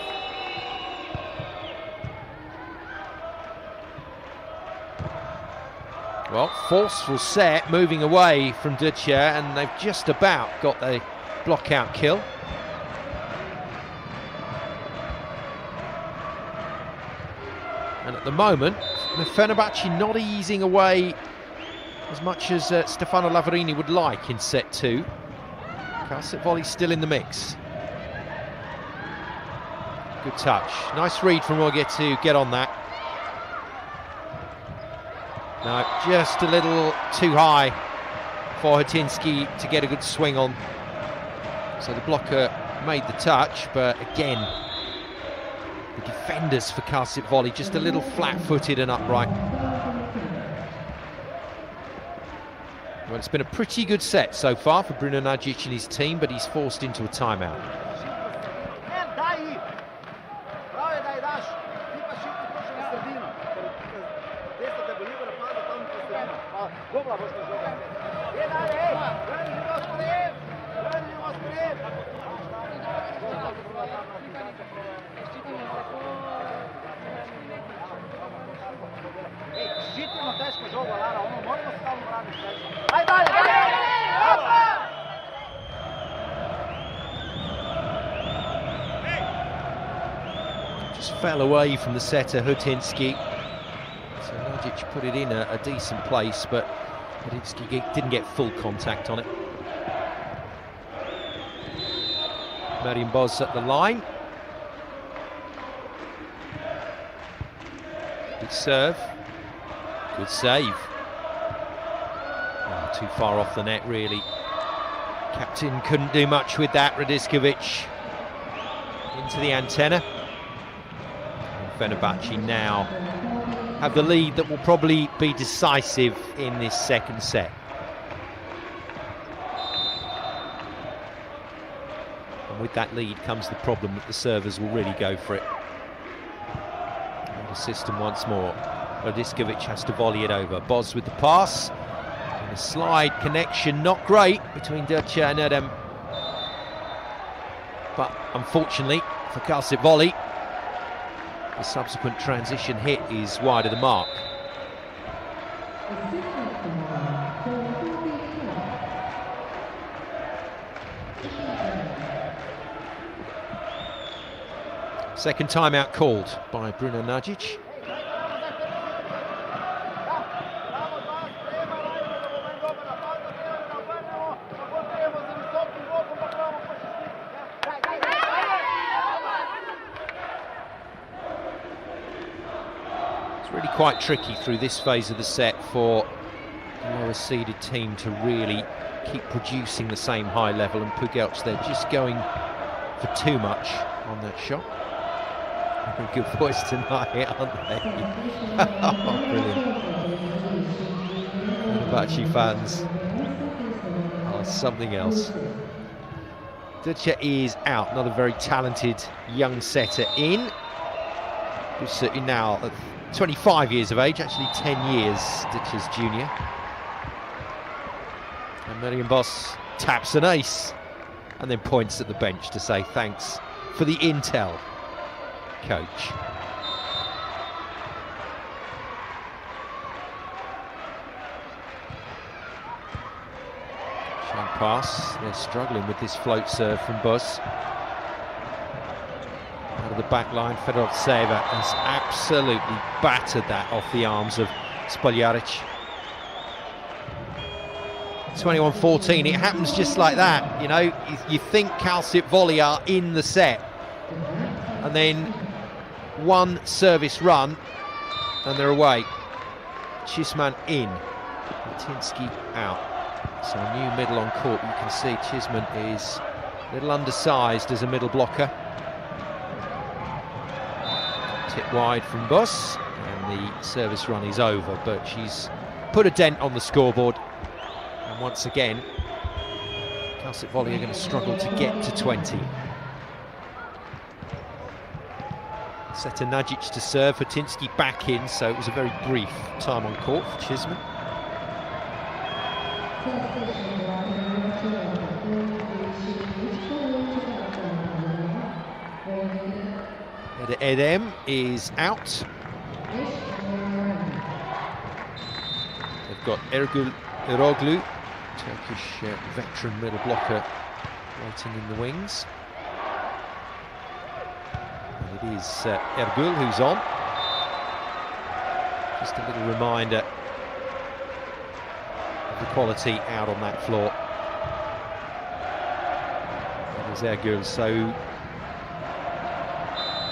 Well, forceful set, moving away from Duce, and they've just about got the block-out kill. And at the moment, Fenerbahce not easing away as much as Stefano Lavarini would like in set 2. Calcit volley still in the mix. Good touch. Nice read from Roger to get on that. No, just a little too high for Hutinsky to get a good swing on. So the blocker made the touch, but again, the defenders for Calcit volley just a little flat-footed and upright. Well, it's been a pretty good set so far for Bruno Nagic and his team, but he's forced into a timeout. Just fell away from the setter, Hutinsky. So Nagic put it in a decent place, but Hutinsky didn't get full contact on it. Mariam Boz at the line. Good serve. Good save. Oh, too far off the net, really. Captain couldn't do much with that. Radiskovic into the antenna. And Fenerbahce now have the lead that will probably be decisive in this second set. And with that lead comes the problem that the servers will really go for it. And the system once more. Radiskovic has to volley it over. Boz with the pass. And a slide connection, not great between Duce and Edem. But unfortunately for Calcit volley, the subsequent transition hit is wide of the mark. Second timeout called by Bruno Nagic. It's really quite tricky through this phase of the set for the lower seeded team to really keep producing the same high level, and Pugelj, they're just going for too much on that shot. Good boys tonight, aren't they? Oh, brilliant. Fenerbahce fans are something else. Dutcher is out, not a very talented young setter in. Who's now at 25 years of age, actually 10 years, Dutcher's junior. And Marian Bosch taps an ace and then points at the bench to say thanks for the intel, coach. Shank pass, they're struggling with this float serve from Bosch. Out of the back line, Fenerbahce has absolutely battered that off the arms of Spoljaric. 21-14, it happens just like that, you know. You think Calcit Volley are in the set, and then one service run and they're away. Chisman in, Latinsky out. So a new middle on court. You can see Chisman is a little undersized as a middle blocker. Tip wide from Bosch, and the service run is over, but she's put a dent on the scoreboard. And once again, Calcit Volley are going to struggle to get to 20. Setter Nagic to serve, Latinsky back in, so it was a very brief time on court for Chisman. Edem is out. They've got Ergül Eroglu, Turkish veteran middle blocker, waiting in the wings. And it is Ergül who's on. Just a little reminder of the quality out on that floor. There's Ergül, so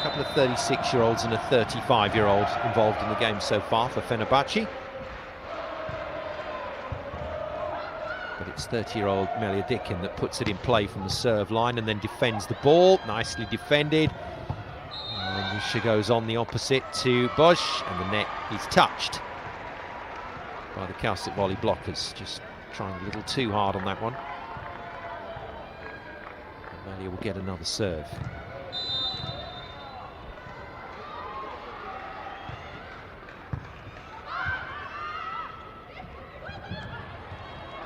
a couple of 36-year-olds and a 35-year-old involved in the game so far for Fenerbahce. But it's 30-year-old Melia Dikin that puts it in play from the serve line and then defends the ball. Nicely defended. And she goes on the opposite to Bosch, and the net is touched by the Calcit Volley blockers. Just trying a little too hard on that one. And Melia will get another serve.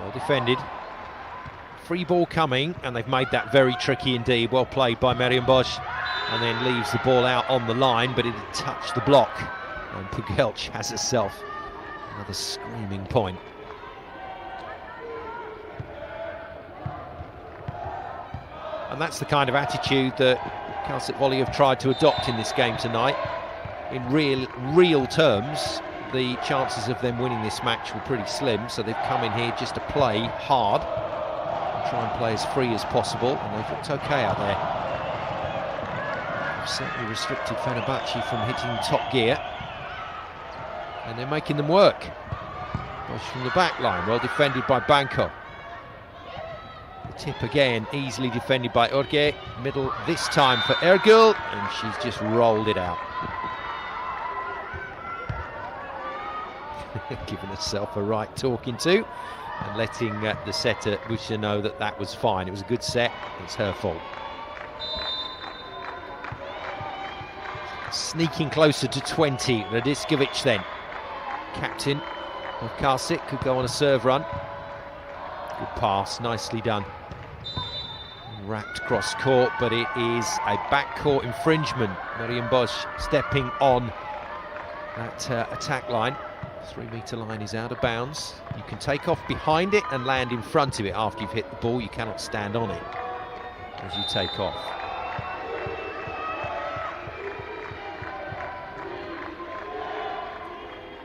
Well defended. Free ball coming, and they've made that very tricky indeed. Well played by Marian Bosch, and then leaves the ball out on the line, but it had touched the block. And Pugelch has herself another screaming point. And that's the kind of attitude that Calcit Volley have tried to adopt in this game tonight. In real terms, the chances of them winning this match were pretty slim, so they've come in here just to play hard and try and play as free as possible, and they've looked okay out there. They've certainly restricted Fenerbahce from hitting top gear, and they're making them work. Bosch from the back line, well defended by Banco. The tip again, easily defended by Orge. Middle this time for Ergül, and she's just rolled it out. Giving herself a right talking to, and letting the setter Busha know that that was fine. It was a good set, it's her fault. Sneaking closer to 20, Radiskovic then. Captain of Calcit could go on a serve run. Good pass, nicely done. Wrapped cross court, but it is a backcourt infringement. Marian Bosch stepping on that attack line. 3-metre line is out of bounds. You can take off behind it and land in front of it after you've hit the ball. You cannot stand on it as you take off.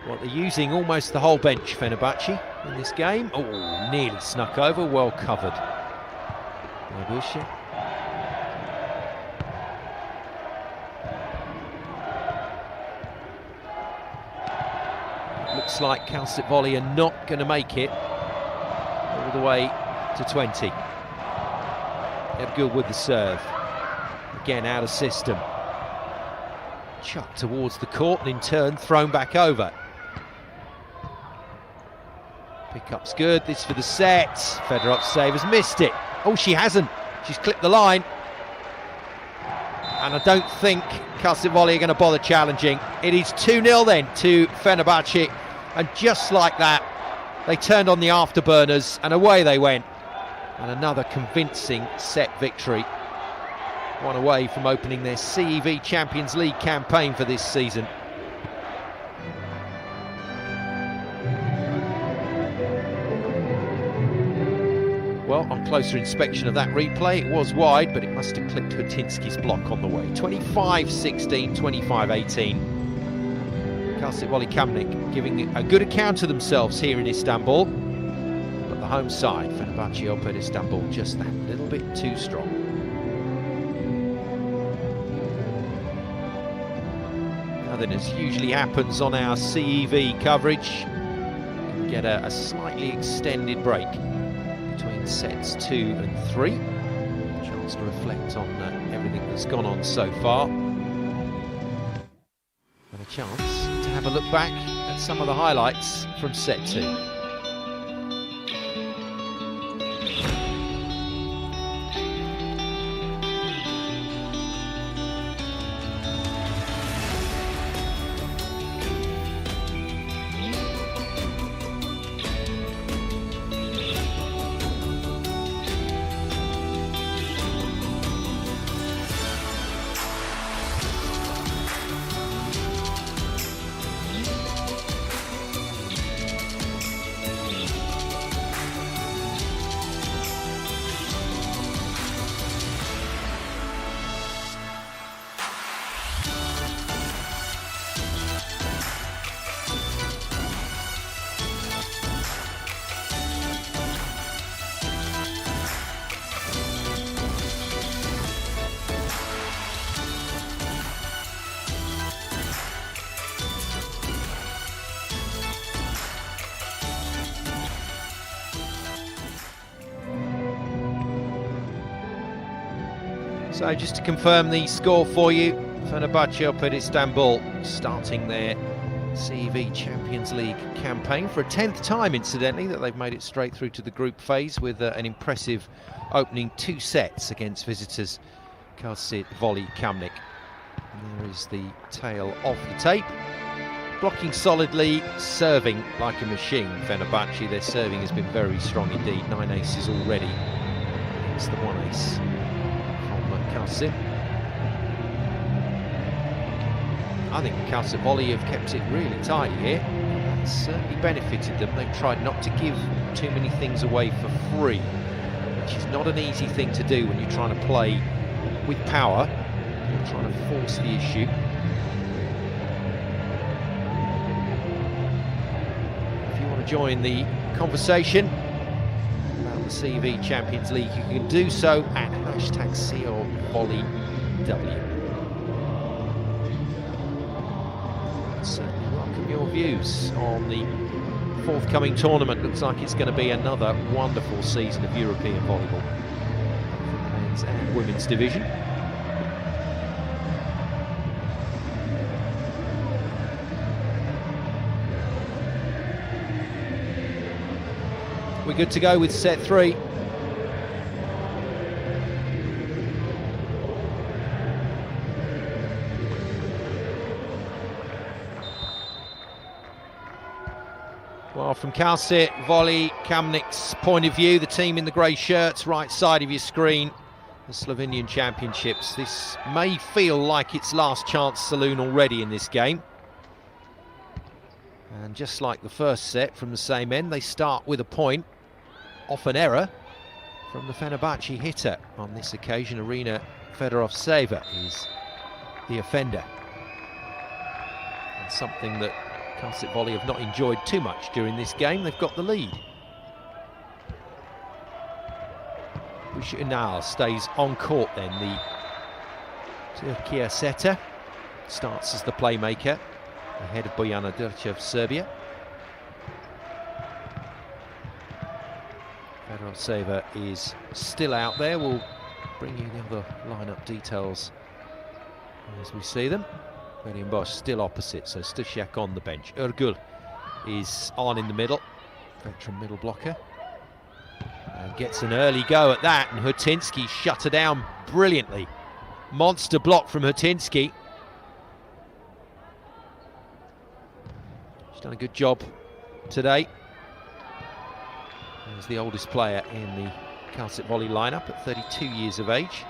Well, they're using almost the whole bench, Fenerbahce, in this game. Oh, nearly snuck over, well covered by Busha. Looks like Calcit Volley are not going to make it all the way to 20. Ergül with the serve. Again, out of system. Chucked towards the court and in turn thrown back over. Pick-up's good, this for the set. Fenerbahce save has missed it. Oh, she hasn't. She's clipped the line. And I don't think Calcit Volley are going to bother challenging. It is 2-0 then to Fenerbahce. And just like that, they turned on the afterburners and away they went. And another convincing set victory. One away from opening their CEV Champions League campaign for this season. Well, on closer inspection of that replay, it was wide, but it must have clipped Hutinsky's block on the way. 25-16, 25-18. Calcit Kamnik giving a good account of themselves here in Istanbul. But the home side, Fenerbahce Opet Istanbul, just that little bit too strong. Nothing as usually happens on our CEV coverage. We get a slightly extended break between sets 2 and 3. Chance to reflect on everything that's gone on so far. And a chance to have a look back at some of the highlights from set 2. So just to confirm the score for you, Fenerbahce Opet Istanbul starting their CEV Champions League campaign for a 10th time, incidentally, that they've made it straight through to the group phase with an impressive opening 2 sets against visitors Calcit Kamnik. And there is the tail of the tape. Blocking solidly, serving like a machine. Fenerbahce, their serving has been very strong indeed. 9 aces already. It's the 1 ace from Calcit. I think Calcit Volley have kept it really tight here. That's certainly benefited them. They've tried not to give too many things away for free, which is not an easy thing to do when you're trying to play with power. You're trying to force the issue. If you want to join the conversation about the CEV Champions League, you can do so at #CEVVolleyW. Certainly welcome your views on the forthcoming tournament. Looks like it's going to be another wonderful season of European volleyball, the men's and women's division. We're good to go with set 3. Well, from Calcit Kamnik's point of view, the team in the grey shirts, right side of your screen, the Slovenian Championships. This may feel like its last chance saloon already in this game. And just like the first set from the same end, they start with a point off an error from the Fenerbahce hitter. On this occasion, Arena Fedorovseva is the offender. And something that Calcit Volley have not enjoyed too much during this game. They've got the lead. Bushinal stays on court then. The Turkiya setter starts as the playmaker ahead of Bojana Dirch of Serbia. Fedorovseva is still out there. We'll bring you the other lineup details as we see them. Bosch still opposite, so Stasiak on the bench. Ergul is on in the middle. Veteran middle blocker. And gets an early go at that, and Hutinsky shut her down brilliantly. Monster block from Hutinsky. She's done a good job today. As the oldest player in the Calcit Volley lineup at 32 years of age.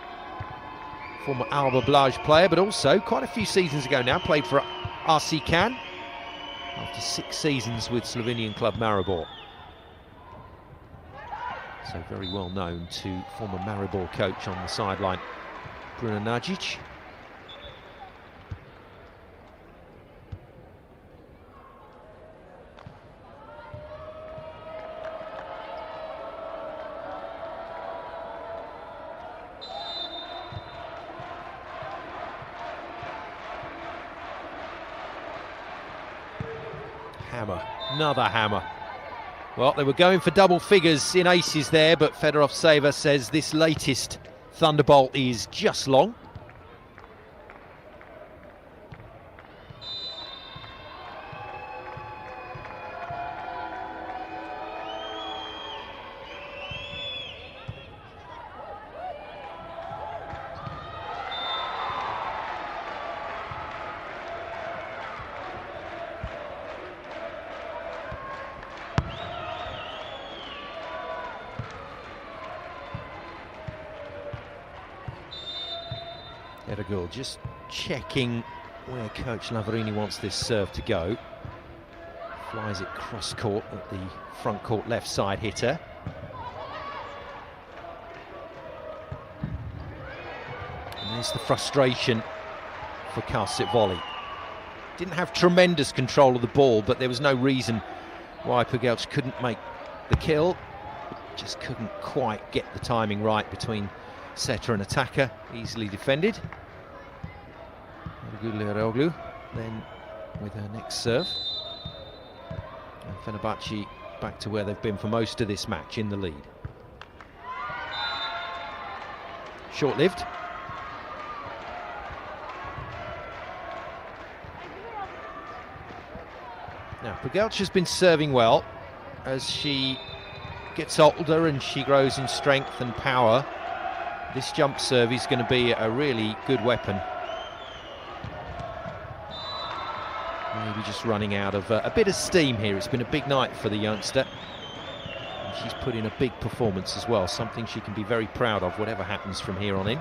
Former Alba Blaj player, but also quite a few seasons ago now played for RC Can after 6 seasons with Slovenian club Maribor. So very well known to former Maribor coach on the sideline, Bruno Nagic. Hammer, another hammer. Well, they were going for double figures in aces there, but Fedorovtseva says this latest thunderbolt is just long. Ergul just checking where Coach Lavarini wants this serve to go. Flies it cross court at the front court left side hitter. And there's the frustration for Calcit Volley. Didn't have tremendous control of the ball, but there was no reason why Pugelch couldn't make the kill. Just couldn't quite get the timing right between setter and attacker. Easily defended. Ergul then with her next serve. And Fenerbahce back to where they've been for most of this match, in the lead. Short-lived. Now, Pugelch has been serving well. As she gets older and she grows in strength and power, this jump serve is going to be a really good weapon. Maybe just running out of a bit of steam here. It's been a big night for the youngster. And she's put in a big performance as well, something she can be very proud of, whatever happens from here on in.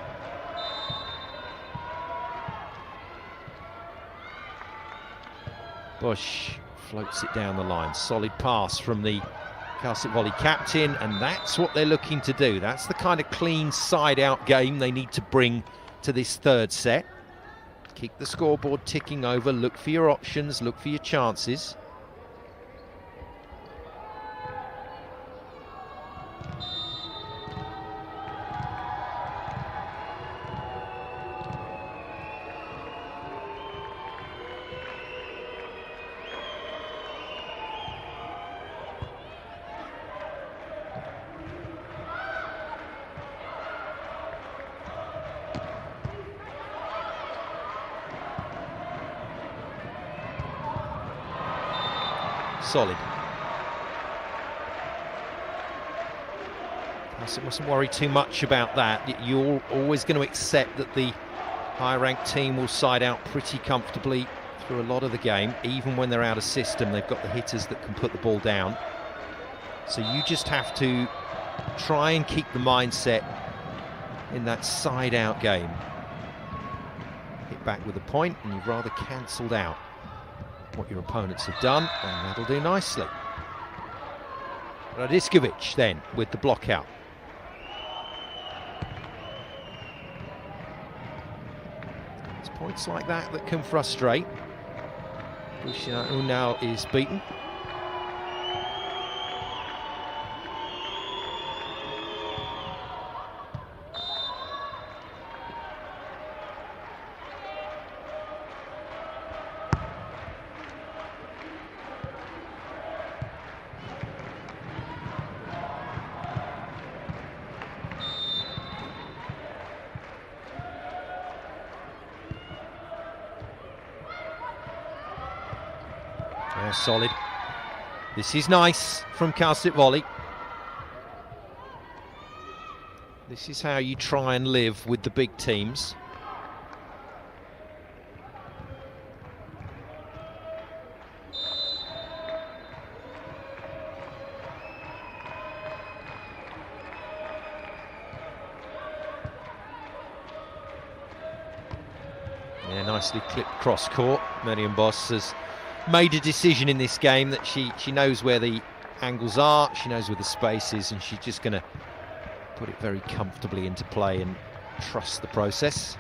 Bush floats it down the line. Solid pass from the Calcit Volley captain, and that's what they're looking to do. That's the kind of clean side-out game they need to bring to this third set. Keep the scoreboard ticking over, look for your options, look for your chances. Solid. Calcit mustn't worry too much about that. You're always going to accept that the higher-ranked team will side out pretty comfortably through a lot of the game. Even when they're out of system, they've got the hitters that can put the ball down. So you just have to try and keep the mindset in that side-out game. Hit back with a point, and you've rather cancelled out what your opponents have done, and that'll do nicely. Radiskovic then with the block out. It's points like that that can frustrate. Bushinau now is beaten. Yeah, solid. This is nice from Calcit Volley. This is how you try and live with the big teams. Yeah, nicely clipped cross court. Meryem Boz has made a decision in this game that she knows where the angles are, she knows where the space is, and she's just going to put it very comfortably into play and trust the process.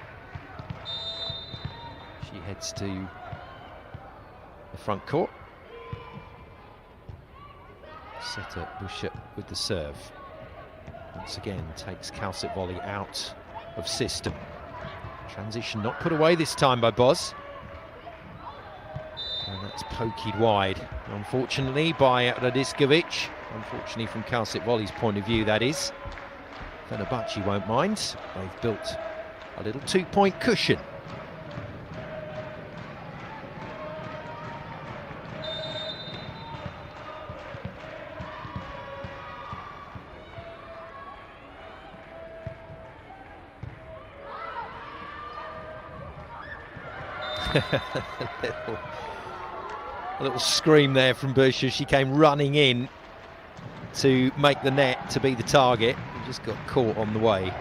She heads to the front court. Setter Buscher with the serve. Once again takes Calcit Volley out of system. Transition not put away this time by Boz. And that's poked wide, unfortunately, by Radiskovic. Unfortunately from Calcit Volley's point of view, that is. Fenerbahce won't mind. They've built a little two-point cushion. A little scream there from Buscher. She came running in to make the net, to be the target. He just got caught on the way.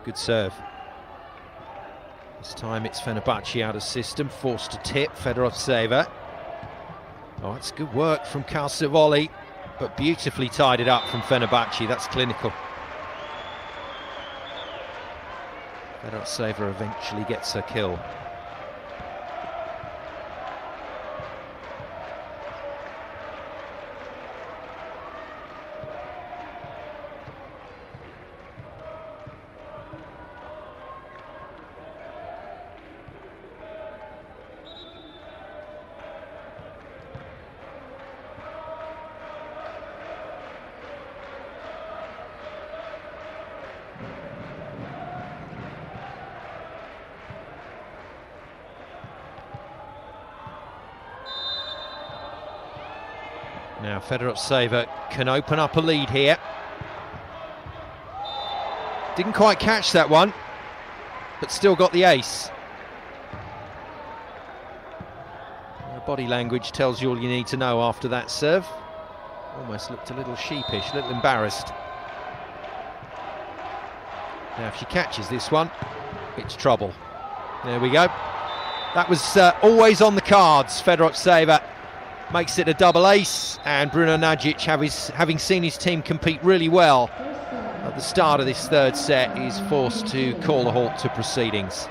Good serve. This time it's Fenerbahce out of system, forced to tip. Fenerbahce. Oh, that's good work from Calcit Volley, but beautifully tied it up from Fenerbahce. That's clinical. Fenerbahce eventually gets her kill. Now Fenerbahce can open up a lead here. Didn't quite catch that one, but still got the ace. The body language tells you all you need to know after that serve. Almost looked a little sheepish, a little embarrassed. Now if she catches this one, it's trouble. There we go. That was always on the cards. Fenerbahce makes it a double ace, and Bruno Nagic, having seen his team compete really well at the start of this third set, is forced to call a halt to proceedings.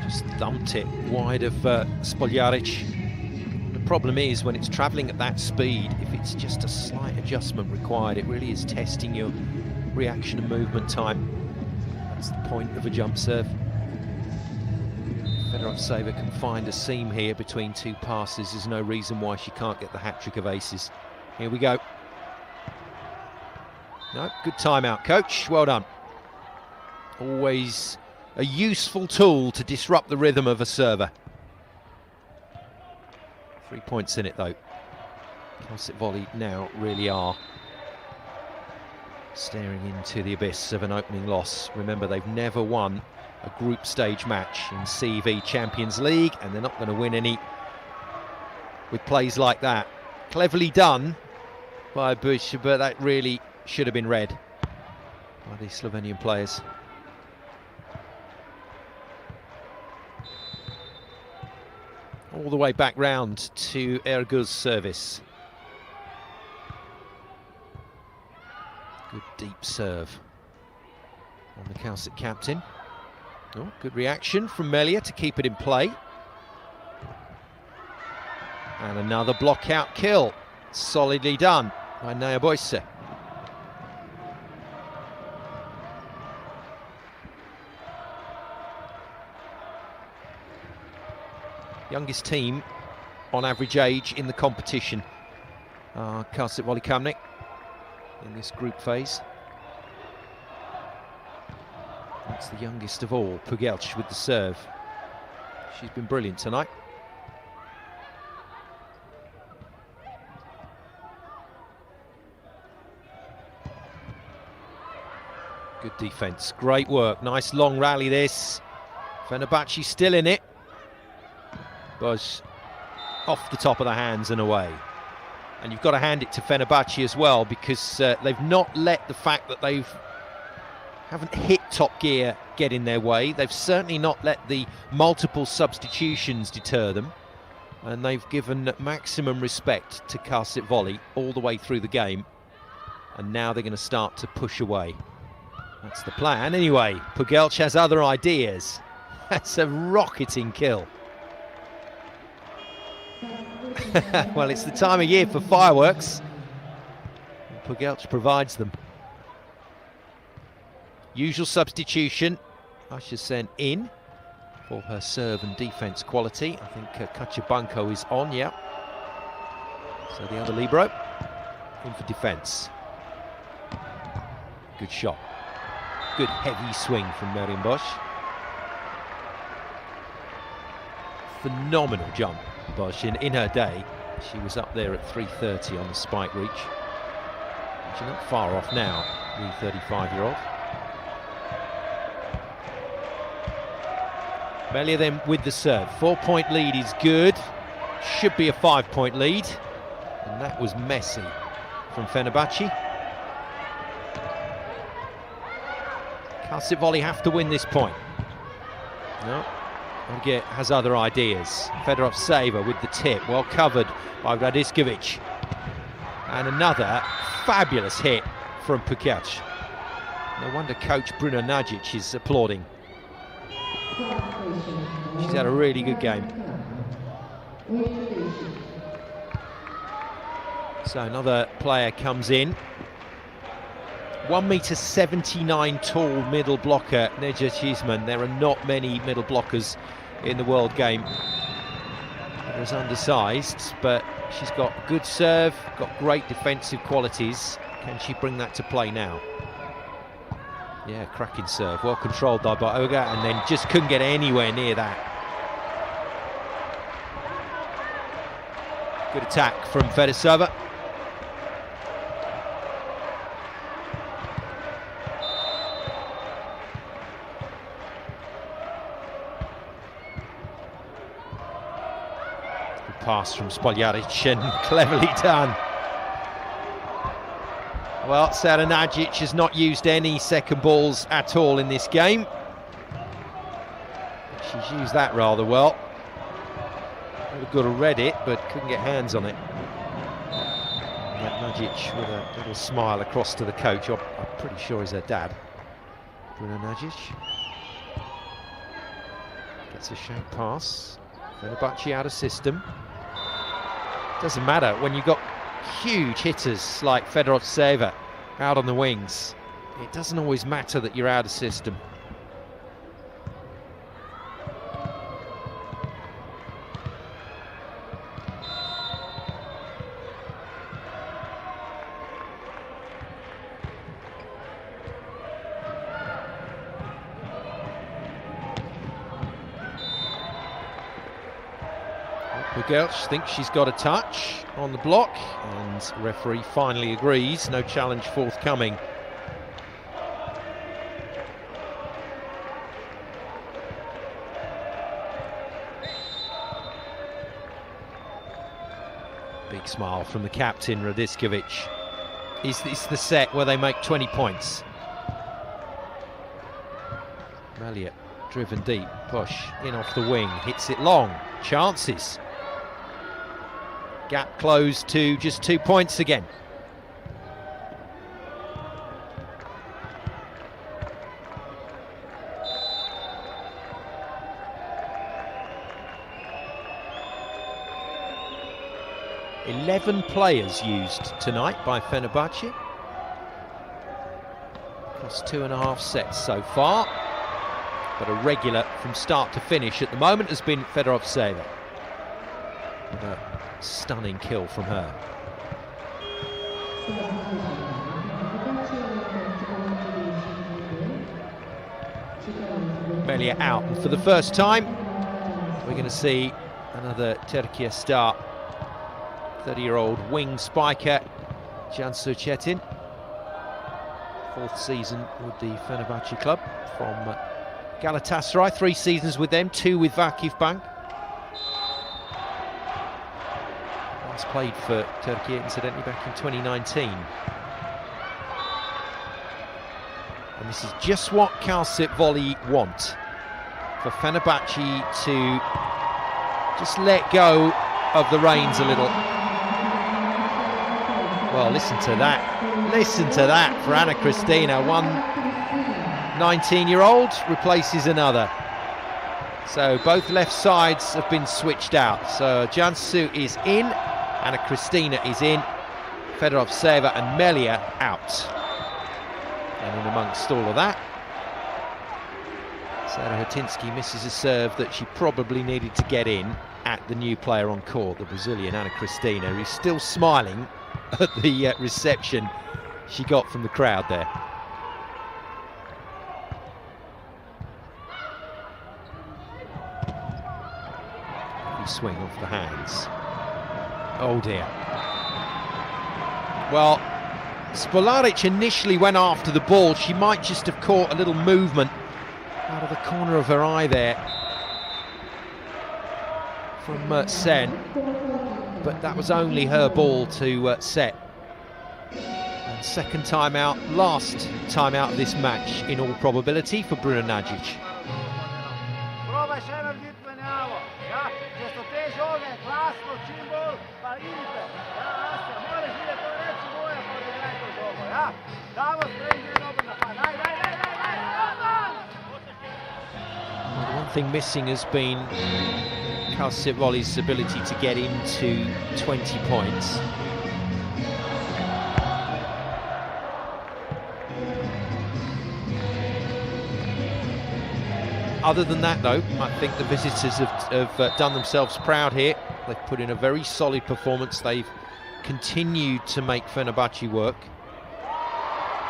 Just thumped it wide of Spoljaric. The problem is when it's travelling at that speed, if it's just a slight adjustment required, it really is testing your reaction and movement time. That's the point of a jump serve. Fenerbahce can find a seam here between two passes. There's no reason why she can't get the hat-trick of aces. Here we go. No, good timeout, coach. Well done. Always a useful tool to disrupt the rhythm of a server. 3 points in it, though. Calcit Volley now really are staring into the abyss of an opening loss. Remember, they've never won a group stage match in CEV Champions League, and they're not going to win any with plays like that. Cleverly done by Bush, but that really should have been read by the Slovenian players. all the way back round to Erguz's service. Good deep serve on the Calcit captain. Oh, good reaction from Melia to keep it in play. And another block out kill. Solidly done by Naya Boyce. Youngest team on average age in the competition. Calcit Volleyball KAMNIK in this group phase. That's the youngest of all, Pugelch with the serve. She's been brilliant tonight. Good defence, great work, nice long rally this. Fenerbahce still in it. Was off the top of the hands and away. And you've got to hand it to Fenerbahce as well, because they've not let the fact that they haven't hit top gear get in their way. They've certainly not let the multiple substitutions deter them. And they've given maximum respect to Calcit Volley all the way through the game. And now they're going to start to push away. That's the plan. Anyway, Pugelch has other ideas. That's a rocketing kill. Well, it's the time of year for fireworks. Pugelch provides them. Usual substitution. Usher sent in for her serve and defence quality. I think Kachabanko is on, yeah. So the other libero in for defence. Good shot. Good heavy swing from Marion Bosch. Phenomenal jump. Bosch, in her day, she was up there at 330 on the spike reach. She's not far off now, the 35-year-old. Melia then with the serve. 4-point lead is good. Should be a 5-point lead. And that was messy from Fenerbahce. Calcit Volley have to win this point. No. Ogier has other ideas. Fedorov saver with the tip, well covered by Radiskovic. And another fabulous hit from Pugelch. No wonder coach Bruno Nagic is applauding. She's had a really good game. So another player comes in. 1.79 metre tall middle blocker, Neja Chisman. There are not many middle blockers in the world game. She's undersized, but she's got good serve, got great defensive qualities. Can she bring that to play now? Yeah, cracking serve, well controlled by Oga, and then just couldn't get anywhere near that. Good attack from Fedosova. Pass from Spoljaric and cleverly done. Well, Sara Nagic has not used any second balls at all in this game. She's used that rather well. Would have read it, but couldn't get hands on it. And that Nagic with a little smile across to the coach. I'm pretty sure he's her dad, Bruno Nagic. Gets a shank pass. Fenerbahce out of system. Doesn't matter when you've got huge hitters like Fedorov Seva out on the wings. It doesn't always matter that you're out of system. Pugelch thinks she's got a touch on the block, and referee finally agrees. No challenge forthcoming. Big smile from the captain, Radiskovic. It's the set where they make 20 points. Melia driven deep, push in off the wing, hits it long, chances. Gap closed to just 2 points again. "11 players used tonight by Fenerbahce. Plus 2.5 sets so far. But a regular from start to finish at the moment has been Fenerbahce. A stunning kill from her. Melia out, and for the first time we're going to see another Turkey star, 30-year-old wing spiker Cansu Çetin, 4th season with the Fenerbahce club from Galatasaray, 3 seasons with them, 2 with Vakifbank. Last played for Turkey, incidentally, back in 2019. And this is just what Calcit Volley want, for Fenerbahce to just let go of the reins a little. Well, listen to that for Anna Cristina. One 19-year-old replaces another. So both left sides have been switched out. So Cansu is in, Anna Cristina is in, Fenerbahce and Melia out. And in amongst all of that, Sarah Hurtinsky misses a serve that she probably needed to get in at the new player on court, the Brazilian Anna Cristina, who's still smiling at the reception she got from the crowd there. Swing off the hands. Oh dear. Well, Spolaric initially went after the ball. She might just have caught a little movement out of the corner of her eye there from Sen, but that was only her ball to set. And second time out, last time out of this match in all probability for Bruna Nađić. One thing missing has been Calcit Volley's ability to get into 20 points. Other than that, though, I think the visitors have done themselves proud here. They've put in a very solid performance. They've continued to make Fenerbahce work.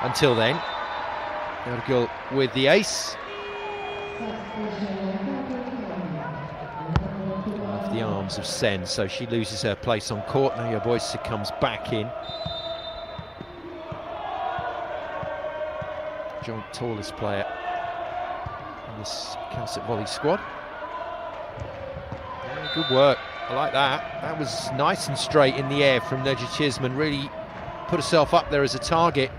Until then, Ergül with the ace. Off the arms of Sen, so she loses her place on court. Now Boyce comes back in. Joint tallest player in this Calcit Volley squad. Yeah, good work. I like that. That was nice and straight in the air from Nađić Isman. Really put herself up there as a target.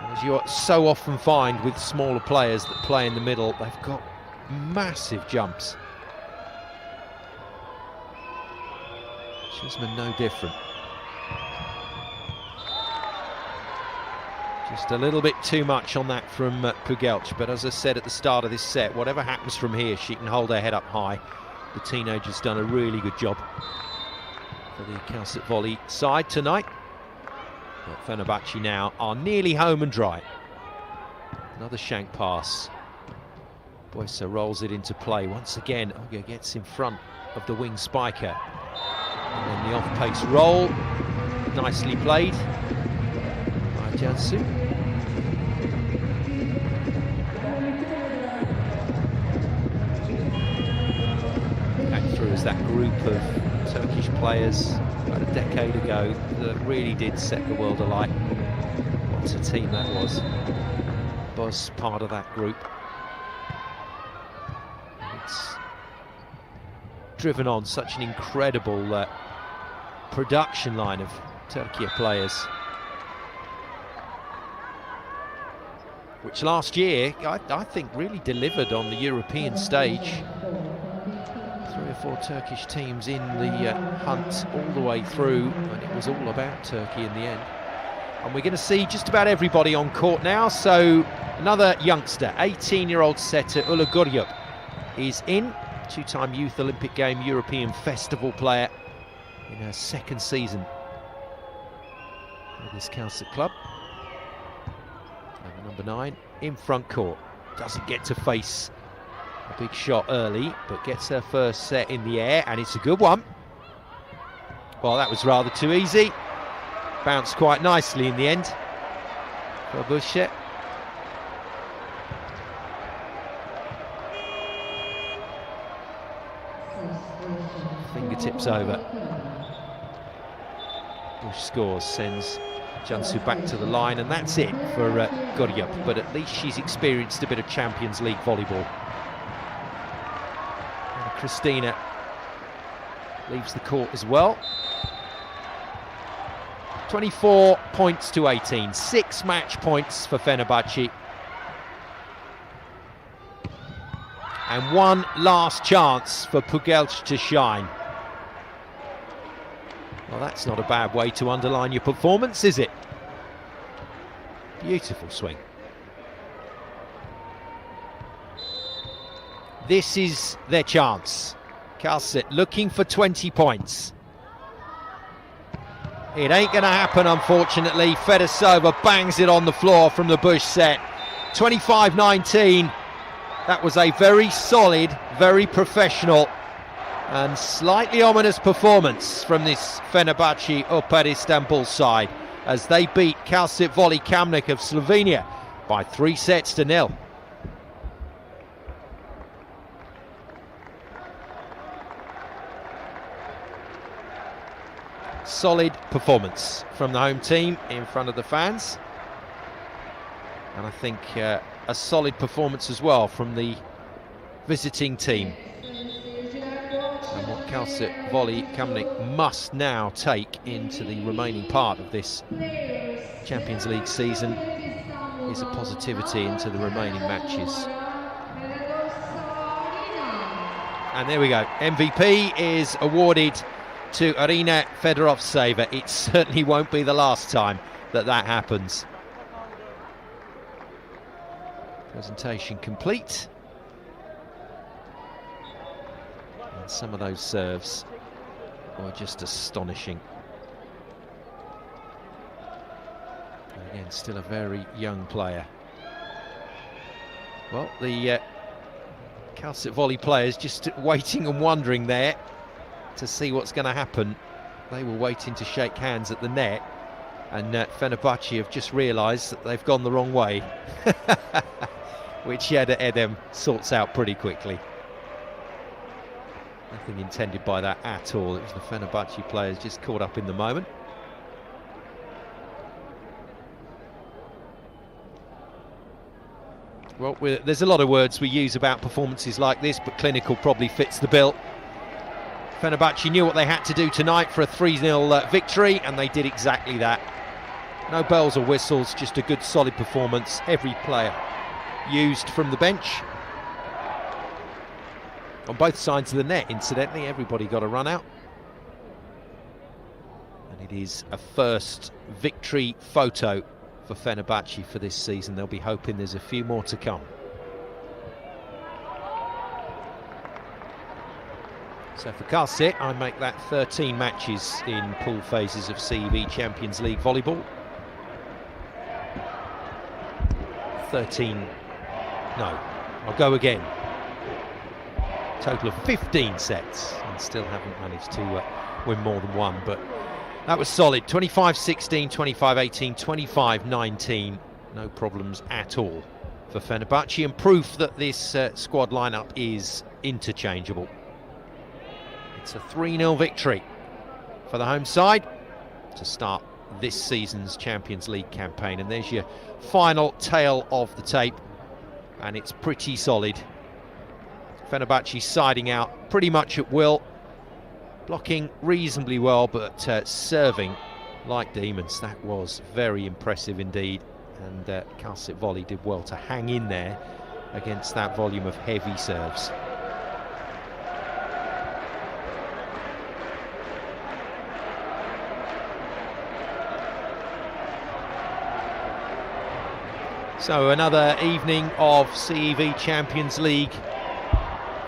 As you so often find with smaller players that play in the middle, they've got massive jumps. Isman no different. Just a little bit too much on that from Pugelch, but as I said at the start of this set, whatever happens from here, she can hold her head up high. The teenager's done a really good job for the Calcit Volley side tonight. But Fenerbahce now are nearly home and dry. Another shank pass. Boyce rolls it into play. Once again, Oga gets in front of the wing spiker. And then the off-pace roll. Nicely played by Cansu. Back through as that group of Turkish players about a decade ago that really did set the world alight. What a team that was. Was part of that group. It's driven on such an incredible production line of Turkey players, which last year I think really delivered on the European stage. or 4 Turkish teams in the hunt all the way through, and it was all about Turkey in the end. And we're going to see just about everybody on court now. So another youngster, 18-year-old setter Ula Guryup is in. 2-time Youth Olympic Game European Festival player in her 2nd season with this Calcit club. And number 9 in front court. Doesn't get to face a big shot early, but gets her first set in the air, and it's a good one. Well, that was rather too easy. Bounced quite nicely in the end for Bush. Fingertips over. Bush scores, sends Cansu back to the line, and that's it for Guryup. But at least she's experienced a bit of Champions League volleyball. And Christina leaves the court as well. 24 points to 18, 6 match points for Fenerbahce. And one last chance for Pugelj to shine. Well, that's not a bad way to underline your performance, is it? Beautiful swing. This is their chance. Calcit looking for 20 points. It ain't going to happen, unfortunately. Fedosova bangs it on the floor from the Bush set. 25-19. That was a very solid, very professional and slightly ominous performance from this Fenerbahce Opet Istanbul side as they beat Calcit Volleyball Kamnik of Slovenia by 3-0. Solid performance from the home team in front of the fans, and I think a solid performance as well from the visiting team. And what Calcit Volleyball Kamnik must now take into the remaining part of this Champions League season is a positivity into the remaining matches. And there we go, MVP is awarded to Irina Fedorovtseva. It certainly won't be the last time that that happens. Presentation complete. And some of those serves were just astonishing. And again, still a very young player. Well, the Calcit volley players just waiting and wondering there to see what's going to happen. They were waiting to shake hands at the net, and Fenerbahce have just realised that they've gone the wrong way, which Yeda Edem sorts out pretty quickly. Nothing intended by that at all. It was the Fenerbahce players just caught up in the moment. Well, there's a lot of words we use about performances like this, but clinical probably fits the bill. Fenerbahce knew what they had to do tonight for a 3-0 victory, and they did exactly that. No bells or whistles, just a good solid performance. Every player used from the bench. On both sides of the net, incidentally, everybody got a run out. And it is a first victory photo for Fenerbahce for this season. They'll be hoping there's a few more to come. So for Calcit, I make that 13 matches in pool phases of CEV Champions League volleyball. 13, no, I'll go again. Total of 15 sets, and still haven't managed to win more than one, but that was solid. 25-16, 25-18, 25-19, no problems at all for Fenerbahce, and proof that this squad lineup is interchangeable. It's a 3-0 victory for the home side to start this season's Champions League campaign. And there's your final tale of the tape, and it's pretty solid. Fenerbahce siding out pretty much at will, blocking reasonably well, but serving like demons. That was very impressive indeed, and Calcit Volley did well to hang in there against that volume of heavy serves. So another evening of CEV Champions League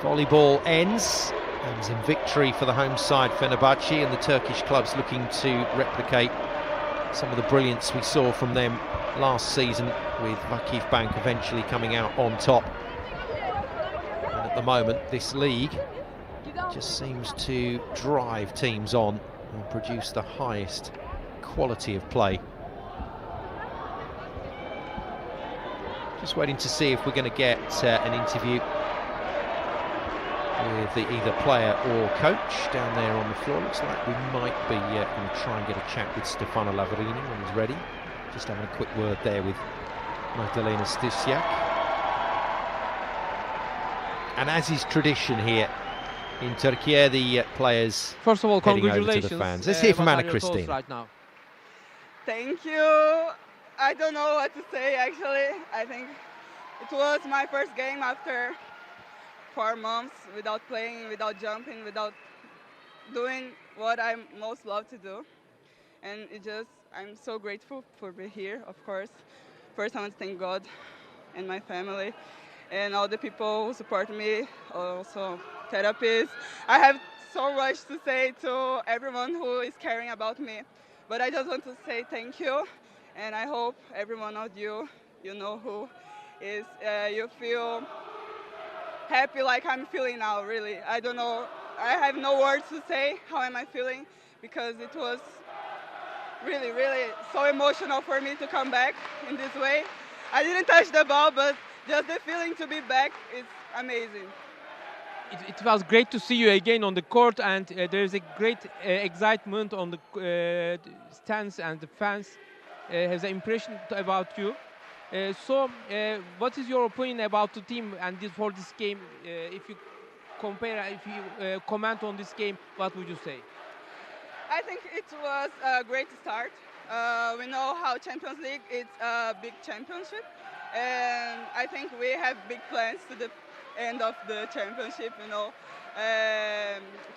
volleyball ends. Ends in victory for the home side Fenerbahce, and the Turkish clubs looking to replicate some of the brilliance we saw from them last season, with Vakif Bank eventually coming out on top. And at the moment, this league just seems to drive teams on and produce the highest quality of play. Just waiting to see if we're going to get an interview with either player or coach down there on the floor. Looks like we might be going to try and get a chat with Stefano Lavarini when he's ready. Just having a quick word there with Magdalena Stysiak. And as is tradition here in Turkey, the players First of all, heading over congratulations. to the fans. Let's hear from What Anna are your thoughts Christine. right now? Thank you. I don't know what to say actually. I think it was my first game after 4 months without playing, without jumping, without doing what I most love to do. And I'm so grateful for being here, of course. First I want to thank God and my family and all the people who support me, also therapists. I have so much to say to everyone who is caring about me, but I just want to say thank you, and I hope every one of you, you know who is, you feel happy like I'm feeling now, really. I don't know, I have no words to say how am I feeling, because it was really, really so emotional for me to come back in this way. I didn't touch the ball, but just the feeling to be back is amazing. It was great to see you again on the court, and there is a great excitement on the stands, and the fans has an impression about you. So, what is your opinion about the team and for this game? If you comment on this game, what would you say? I think it was a great start. We know how Champions League is a big championship, and I think we have big plans to the end of the championship, you know,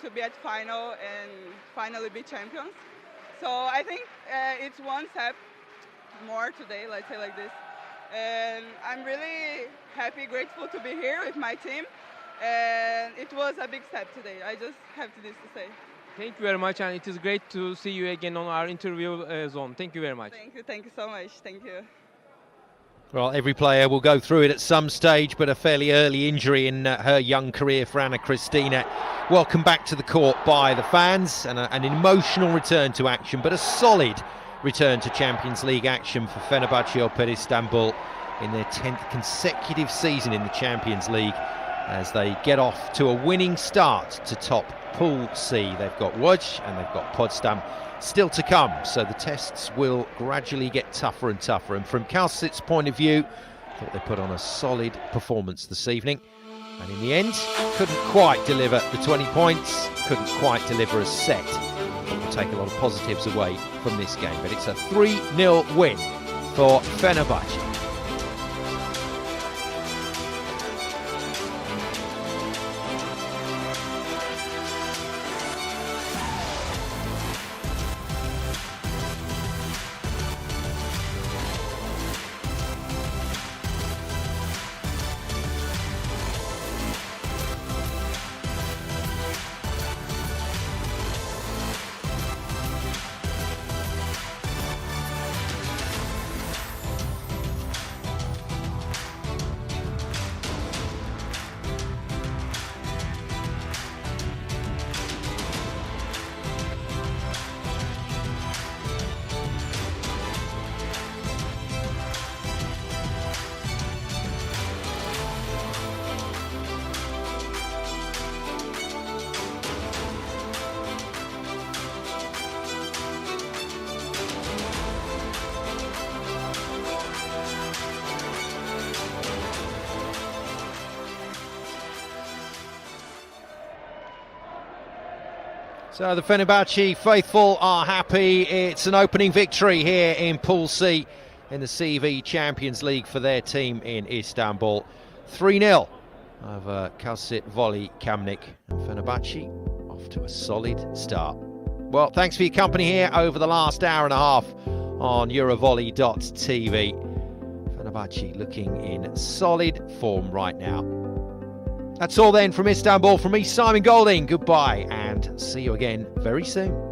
to be at final and finally be champions. So I think it's one step more today, let's say like this. And I'm really happy, grateful to be here with my team, and it was a big step today. I just have this to say. Thank you very much, and it is great to see you again on our interview zone. Thank you very much. Thank you so much. Thank you. Well, every player will go through it at some stage, but a fairly early injury in her young career for Anna Christina. Welcome back to the court by the fans, and an emotional return to action, but a solid return to Champions League action for Fenerbahce Opet Istanbul in their 10th consecutive season in the Champions League, as they get off to a winning start to top Pool C. They've got Łódź and they've got Potsdam still to come, so the tests will gradually get tougher and tougher. And from Calcit's point of view, I thought they put on a solid performance this evening, and in the end couldn't quite deliver the 20 points, couldn't quite deliver a set. But we'll take a lot of positives away from this game, but it's a 3-0 win for Fenerbahce. So the Fenerbahce faithful are happy. It's an opening victory here in Pool C in the CEV Champions League for their team in Istanbul. 3-0 over Calcit KAMNIK, and Fenerbahce off to a solid start. Well, thanks for your company here over the last hour and a half on Eurovolley.tv. Fenerbahce looking in solid form right now. That's all then from Istanbul. From me, Simon Golding. Goodbye and see you again very soon.